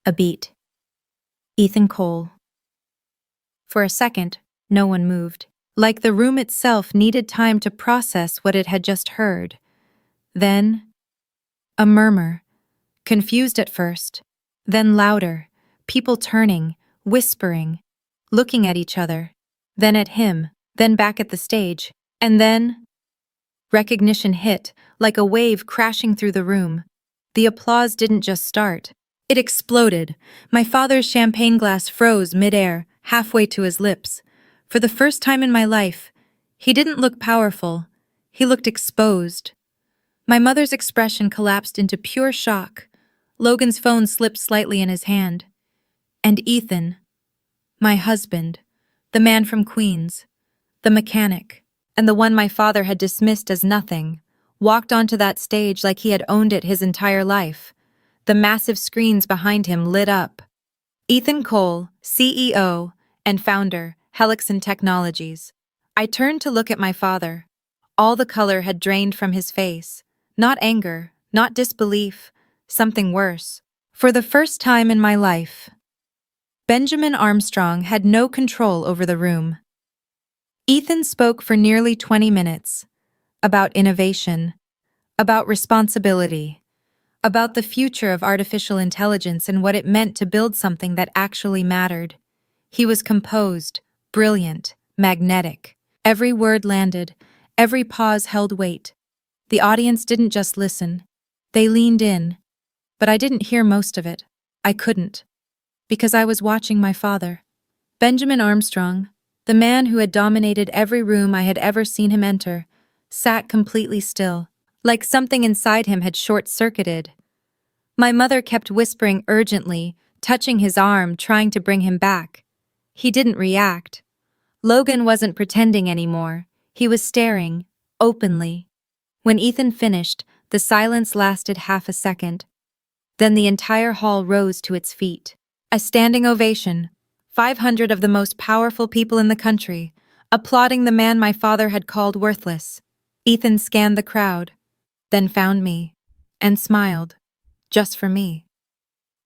A beat. Ethan Cole. For a second, no one moved, like the room itself needed time to process what it had just heard. Then, a murmur, confused at first, then louder, people turning, whispering, looking at each other, then at him, then back at the stage, and then recognition hit, like a wave crashing through the room. The applause didn't just start. It exploded. My father's champagne glass froze midair, halfway to his lips. For the first time in my life, he didn't look powerful. He looked exposed. My mother's expression collapsed into pure shock. Logan's phone slipped slightly in his hand. And Ethan, my husband, the man from Queens, the mechanic, and the one my father had dismissed as nothing, walked onto that stage like he had owned it his entire life. The massive screens behind him lit up. Ethan Cole, CEO and founder, Helixon Technologies. I turned to look at my father. All the color had drained from his face. Not anger, not disbelief, something worse. For the first time in my life, Benjamin Armstrong had no control over the room. Ethan spoke for nearly 20 minutes. About innovation, about responsibility, about the future of artificial intelligence and what it meant to build something that actually mattered. He was composed, brilliant, magnetic. Every word landed, every pause held weight. The audience didn't just listen. They leaned in. But I didn't hear most of it. I couldn't. Because I was watching my father. Benjamin Armstrong, the man who had dominated every room I had ever seen him enter, sat completely still, like something inside him had short-circuited. My mother kept whispering urgently, touching his arm, trying to bring him back. He didn't react. Logan wasn't pretending anymore. He was staring, openly. When Ethan finished, the silence lasted half a second. Then the entire hall rose to its feet. A standing ovation. 500 of the most powerful people in the country, applauding the man my father had called worthless. Ethan scanned the crowd, then found me, and smiled. Just for me.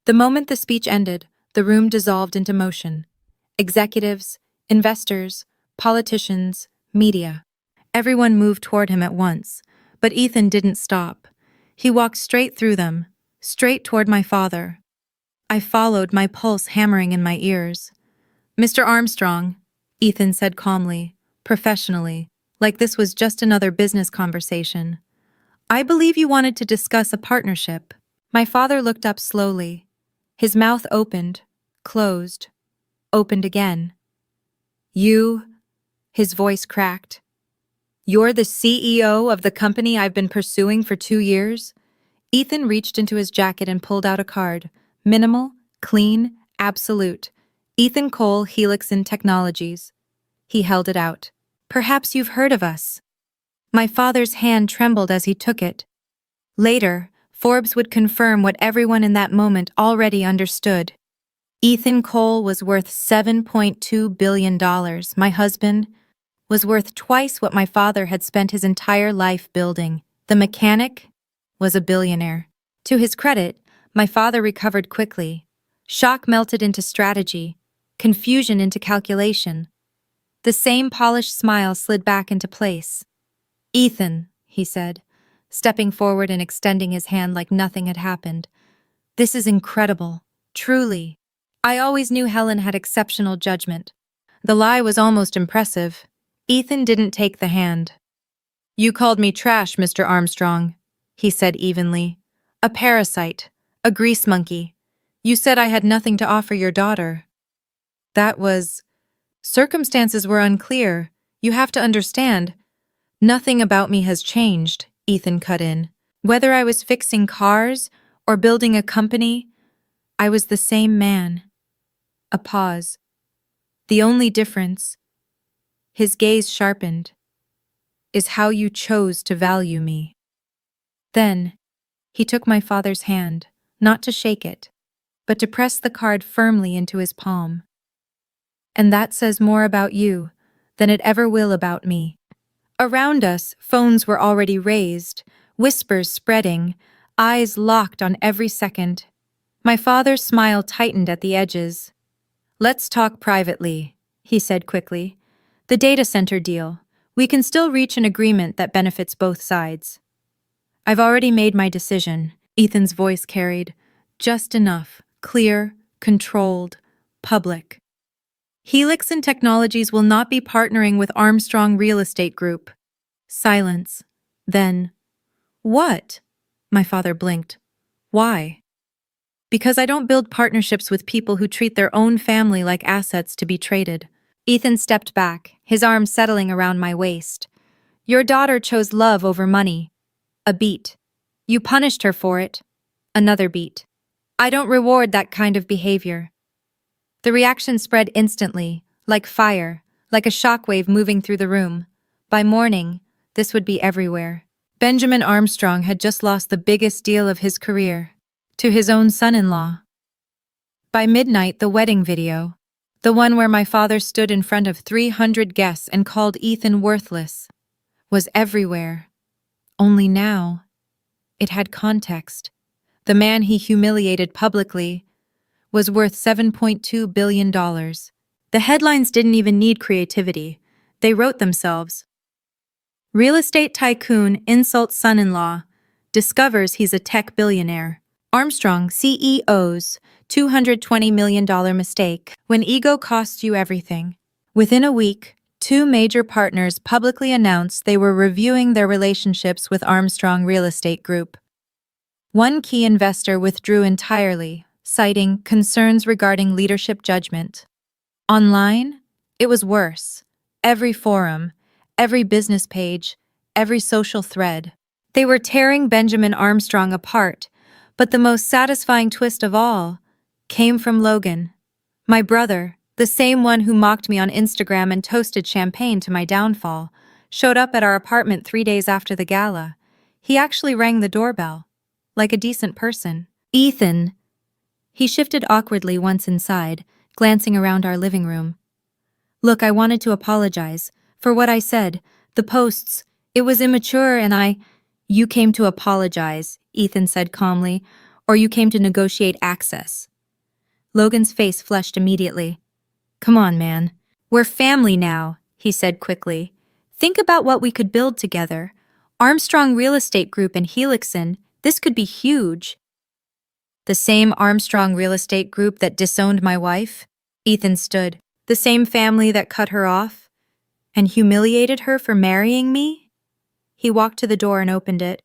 The moment the speech ended, the room dissolved into motion. Executives, investors, politicians, media. Everyone moved toward him at once, but Ethan didn't stop. He walked straight through them, straight toward my father. I followed, my pulse hammering in my ears. "Mr. Armstrong," Ethan said calmly, professionally, like this was just another business conversation. "I believe you wanted to discuss a partnership." My father looked up slowly. His mouth opened, closed, opened again. "You," his voice cracked. "You're the CEO of the company I've been pursuing for 2 years?" Ethan reached into his jacket and pulled out a card. Minimal, clean, absolute. Ethan Cole, Helixon Technologies. He held it out. "Perhaps you've heard of us." My father's hand trembled as he took it. Later, Forbes would confirm what everyone in that moment already understood. Ethan Cole was worth $7.2 billion. My husband was worth twice what my father had spent his entire life building. The mechanic was a billionaire. To his credit, my father recovered quickly. Shock melted into strategy, confusion into calculation. The same polished smile slid back into place. "Ethan," he said, stepping forward and extending his hand like nothing had happened. "This is incredible, truly. I always knew Helen had exceptional judgment." The lie was almost impressive. Ethan didn't take the hand. "You called me trash, Mr. Armstrong," he said evenly. "A parasite, a grease monkey. You said I had nothing to offer your daughter." "That was... Circumstances were unclear. You have to understand. Nothing about me has changed," Ethan cut in. "Whether I was fixing cars or building a company, I was the same man." A pause. "The only difference," his gaze sharpened, "is how you chose to value me." Then, he took my father's hand, not to shake it, but to press the card firmly into his palm. "And that says more about you than it ever will about me." Around us, phones were already raised, whispers spreading, eyes locked on every second. My father's smile tightened at the edges. "Let's talk privately," he said quickly. "The data center deal. We can still reach an agreement that benefits both sides." "I've already made my decision," Ethan's voice carried. "Just enough, clear, controlled, public. Helixon Technologies will not be partnering with Armstrong Real Estate Group." Silence. Then, "What?" My father blinked. Why? Because I don't build partnerships with people who treat their own family like assets to be traded. Ethan stepped back, his arm settling around my waist. Your daughter chose love over money. A beat. You punished her for it. Another beat. I don't reward that kind of behavior. The reaction spread instantly, like fire, like a shockwave moving through the room. By morning, this would be everywhere. Benjamin Armstrong had just lost the biggest deal of his career to his own son-in-law. By midnight, the wedding video, the one where my father stood in front of 300 guests and called Ethan worthless, was everywhere. Only now, it had context. The man he humiliated publicly was worth $7.2 billion. The headlines didn't even need creativity. They wrote themselves. Real estate tycoon insults son-in-law, discovers he's a tech billionaire. Armstrong, CEO's $220 million mistake when ego costs you everything. Within a week, two major partners publicly announced they were reviewing their relationships with Armstrong Real Estate Group. One key investor withdrew entirely, citing concerns regarding leadership judgment. Online, it was worse. Every forum, every business page, every social thread. They were tearing Benjamin Armstrong apart, but the most satisfying twist of all came from Logan. My brother, the same one who mocked me on Instagram and toasted champagne to my downfall, showed up at our apartment 3 days after the gala. He actually rang the doorbell, like a decent person. Ethan. He shifted awkwardly once inside, glancing around our living room. Look, I wanted to apologize for what I said, the posts. It was immature and You came to apologize, Ethan said calmly, or you came to negotiate access. Logan's face flushed immediately. Come on, man. We're family now, he said quickly. Think about what we could build together. Armstrong Real Estate Group and Helixon, this could be huge. The same Armstrong Real Estate Group that disowned my wife? Ethan stood. The same family that cut her off and humiliated her for marrying me? He walked to the door and opened it.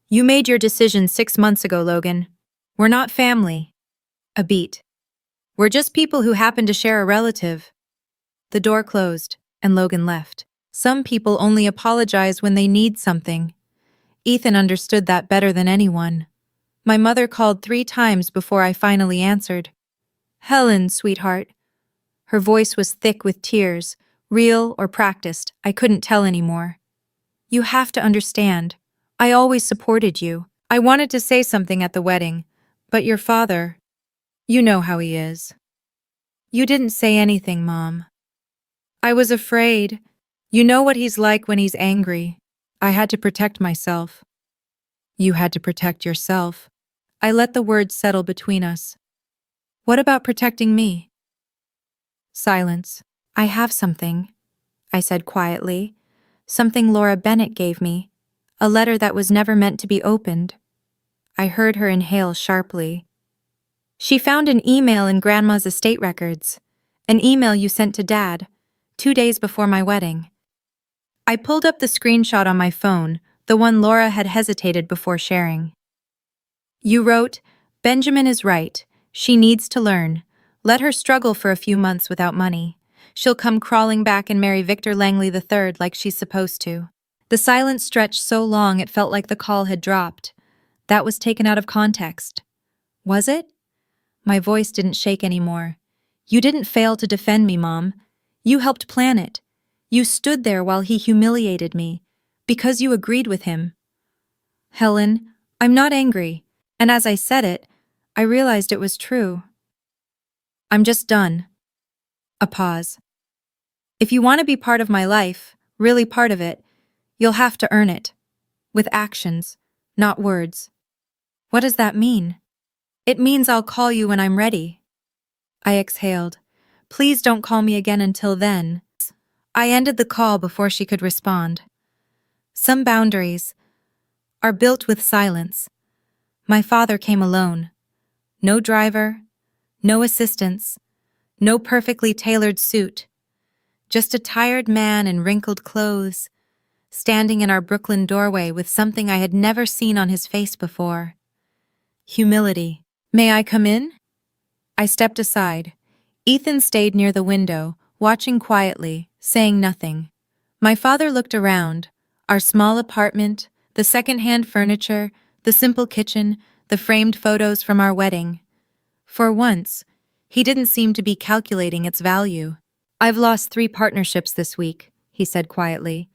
You made your decision 6 months ago, Logan. We're not family. A beat. We're just people who happen to share a relative. The door closed, and Logan left. Some people only apologize when they need something. Ethan understood that better than anyone. My mother called 3 times before I finally answered. Helen, sweetheart. Her voice was thick with tears, real or practiced, I couldn't tell anymore. You have to understand. I always supported you. I wanted to say something at the wedding, but your father, you know how he is. You didn't say anything, Mom. I was afraid. You know what he's like when he's angry. I had to protect myself. You had to protect yourself. I let the words settle between us. What about protecting me? Silence. I have something, I said quietly. Something Laura Bennett gave me. A letter that was never meant to be opened. I heard her inhale sharply. She found an email in Grandma's estate records. An email you sent to Dad, 2 days before my wedding. I pulled up the screenshot on my phone, the one Laura had hesitated before sharing. You wrote, Benjamin is right. She needs to learn. Let her struggle for a few months without money. She'll come crawling back and marry Victor Langley III like she's supposed to. The silence stretched so long it felt like the call had dropped. That was taken out of context. Was it? My voice didn't shake anymore. You didn't fail to defend me, Mom. You helped plan it. You stood there while he humiliated me, because you agreed with him. Helen, I'm not angry, and as I said it, I realized it was true. I'm just done. A pause. If you want to be part of my life, really part of it, you'll have to earn it. With actions, not words. What does that mean? It means I'll call you when I'm ready. I exhaled. Please don't call me again until then. I ended the call before she could respond. Some boundaries are built with silence. My father came alone. No driver, no assistance, no perfectly tailored suit. Just a tired man in wrinkled clothes, standing in our Brooklyn doorway with something I had never seen on his face before. humility. May I come in? I stepped aside. Ethan stayed near the window, watching quietly, saying nothing. My father looked around. Our small apartment, the second-hand furniture, the simple kitchen, the framed photos from our wedding. For once, he didn't seem to be calculating its value. I've lost 3 partnerships this week, he said quietly.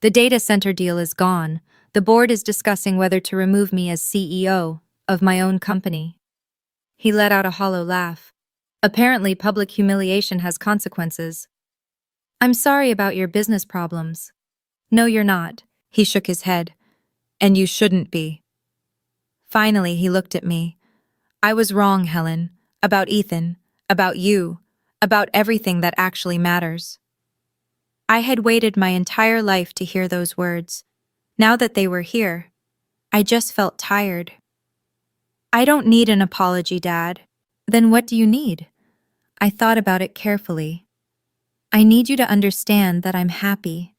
The data center deal is gone. The board is discussing whether to remove me as CEO of my own company. He let out a hollow laugh. Apparently, public humiliation has consequences. I'm sorry about your business problems. No, you're not. He shook his head. And you shouldn't be. Finally, he looked at me. I was wrong, Helen. About Ethan. About you. About everything that actually matters. I had waited my entire life to hear those words. Now that they were here, I just felt tired. I don't need an apology, Dad. Then what do you need? I thought about it carefully. I need you to understand that I'm happy.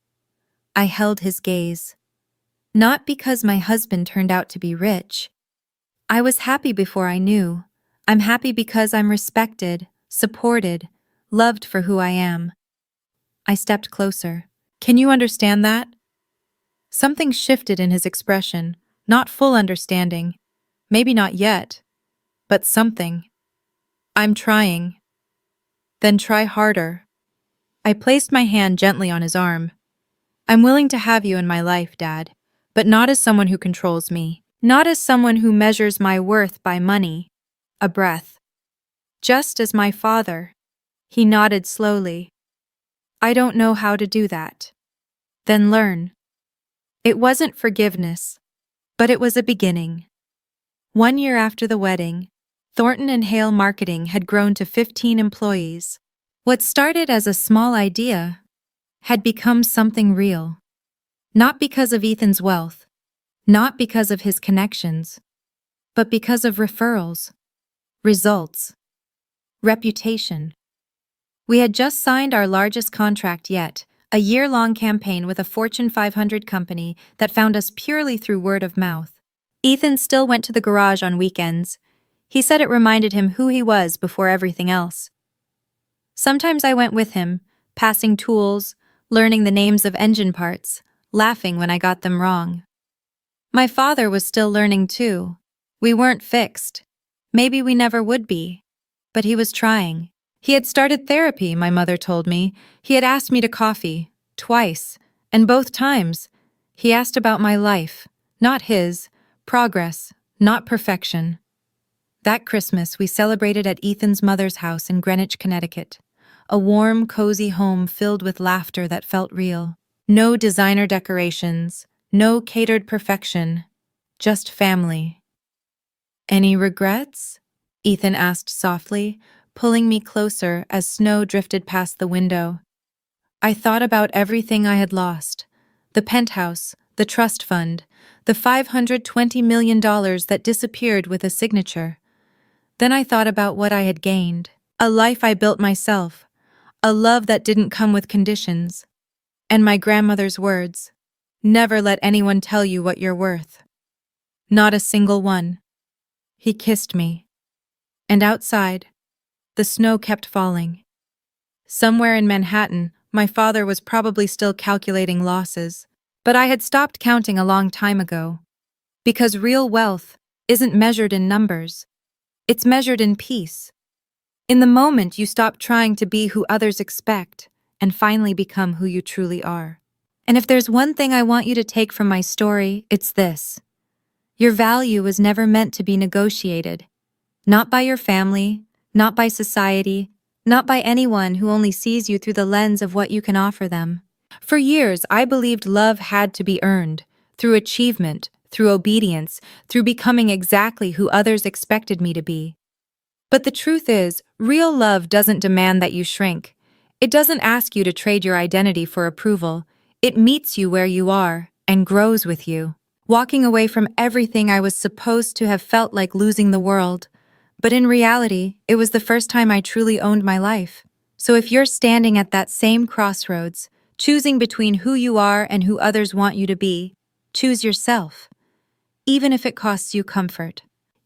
I held his gaze. Not because my husband turned out to be rich. I was happy before I knew. I'm happy because I'm respected, supported, loved for who I am. I stepped closer. Can you understand that? Something shifted in his expression, not full understanding. Maybe not yet, but something. I'm trying. Then try harder. I placed my hand gently on his arm. I'm willing to have you in my life, Dad, but not as someone who controls me. Not as someone who measures my worth by money. A breath. Just as my father. He nodded slowly. I don't know how to do that. Then learn. It wasn't forgiveness, but it was a beginning. 1 year after the wedding, Thornton and Hale Marketing had grown to 15 employees. What started as a small idea had become something real. Not because of Ethan's wealth, not because of his connections, but because of referrals, results, reputation. We had just signed our largest contract yet, a year-long campaign with a Fortune 500 company that found us purely through word of mouth. Ethan still went to the garage on weekends. He said it reminded him who he was before everything else. Sometimes I went with him, passing tools, learning the names of engine parts, laughing when I got them wrong. My father was still learning too. We weren't fixed. Maybe we never would be. But he was trying. He had started therapy, my mother told me. He had asked me to coffee, twice, and both times. He asked about my life, not his, progress, not perfection. That Christmas, we celebrated at Ethan's mother's house in Greenwich, Connecticut. A warm, cozy home filled with laughter that felt real. No designer decorations, no catered perfection, just family. Any regrets? Ethan asked softly, pulling me closer as snow drifted past the window. I thought about everything I had lost. The penthouse, the trust fund, the $520 million that disappeared with a signature. Then I thought about what I had gained. A life I built myself. A love that didn't come with conditions. And my grandmother's words. Never let anyone tell you what you're worth. Not a single one. He kissed me. And outside, the snow kept falling. Somewhere in Manhattan, my father was probably still calculating losses. But I had stopped counting a long time ago. Because real wealth isn't measured in numbers. It's measured in peace. In the moment you stop trying to be who others expect and finally become who you truly are. And if there's one thing I want you to take from my story, it's this. Your value was never meant to be negotiated. Not by your family, not by society, not by anyone who only sees you through the lens of what you can offer them. For years, I believed love had to be earned, through achievement, through obedience, through becoming exactly who others expected me to be. But the truth is, real love doesn't demand that you shrink. It doesn't ask you to trade your identity for approval. It meets you where you are and grows with you. Walking away from everything I was supposed to have felt like losing the world. But in reality, it was the first time I truly owned my life. So if you're standing at that same crossroads, choosing between who you are and who others want you to be, choose yourself. Even if it costs you comfort.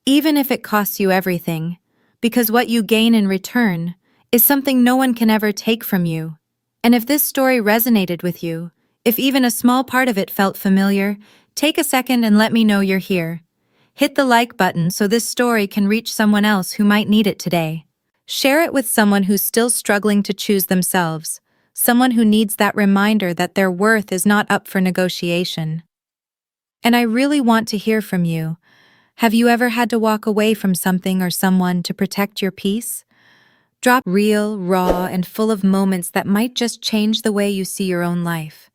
even if it costs you everything, because what you gain in return is something no one can ever take from you. And if this story resonated with you, if even a small part of it felt familiar, take a second and let me know you're here. Hit the like button so this story can reach someone else who might need it today. Share it with someone who's still struggling to choose themselves, someone who needs that reminder that their worth is not up for negotiation. And I really want to hear from you. Have you ever had to walk away from something or someone to protect your peace? Drop real, raw, and full of moments that might just change the way you see your own life.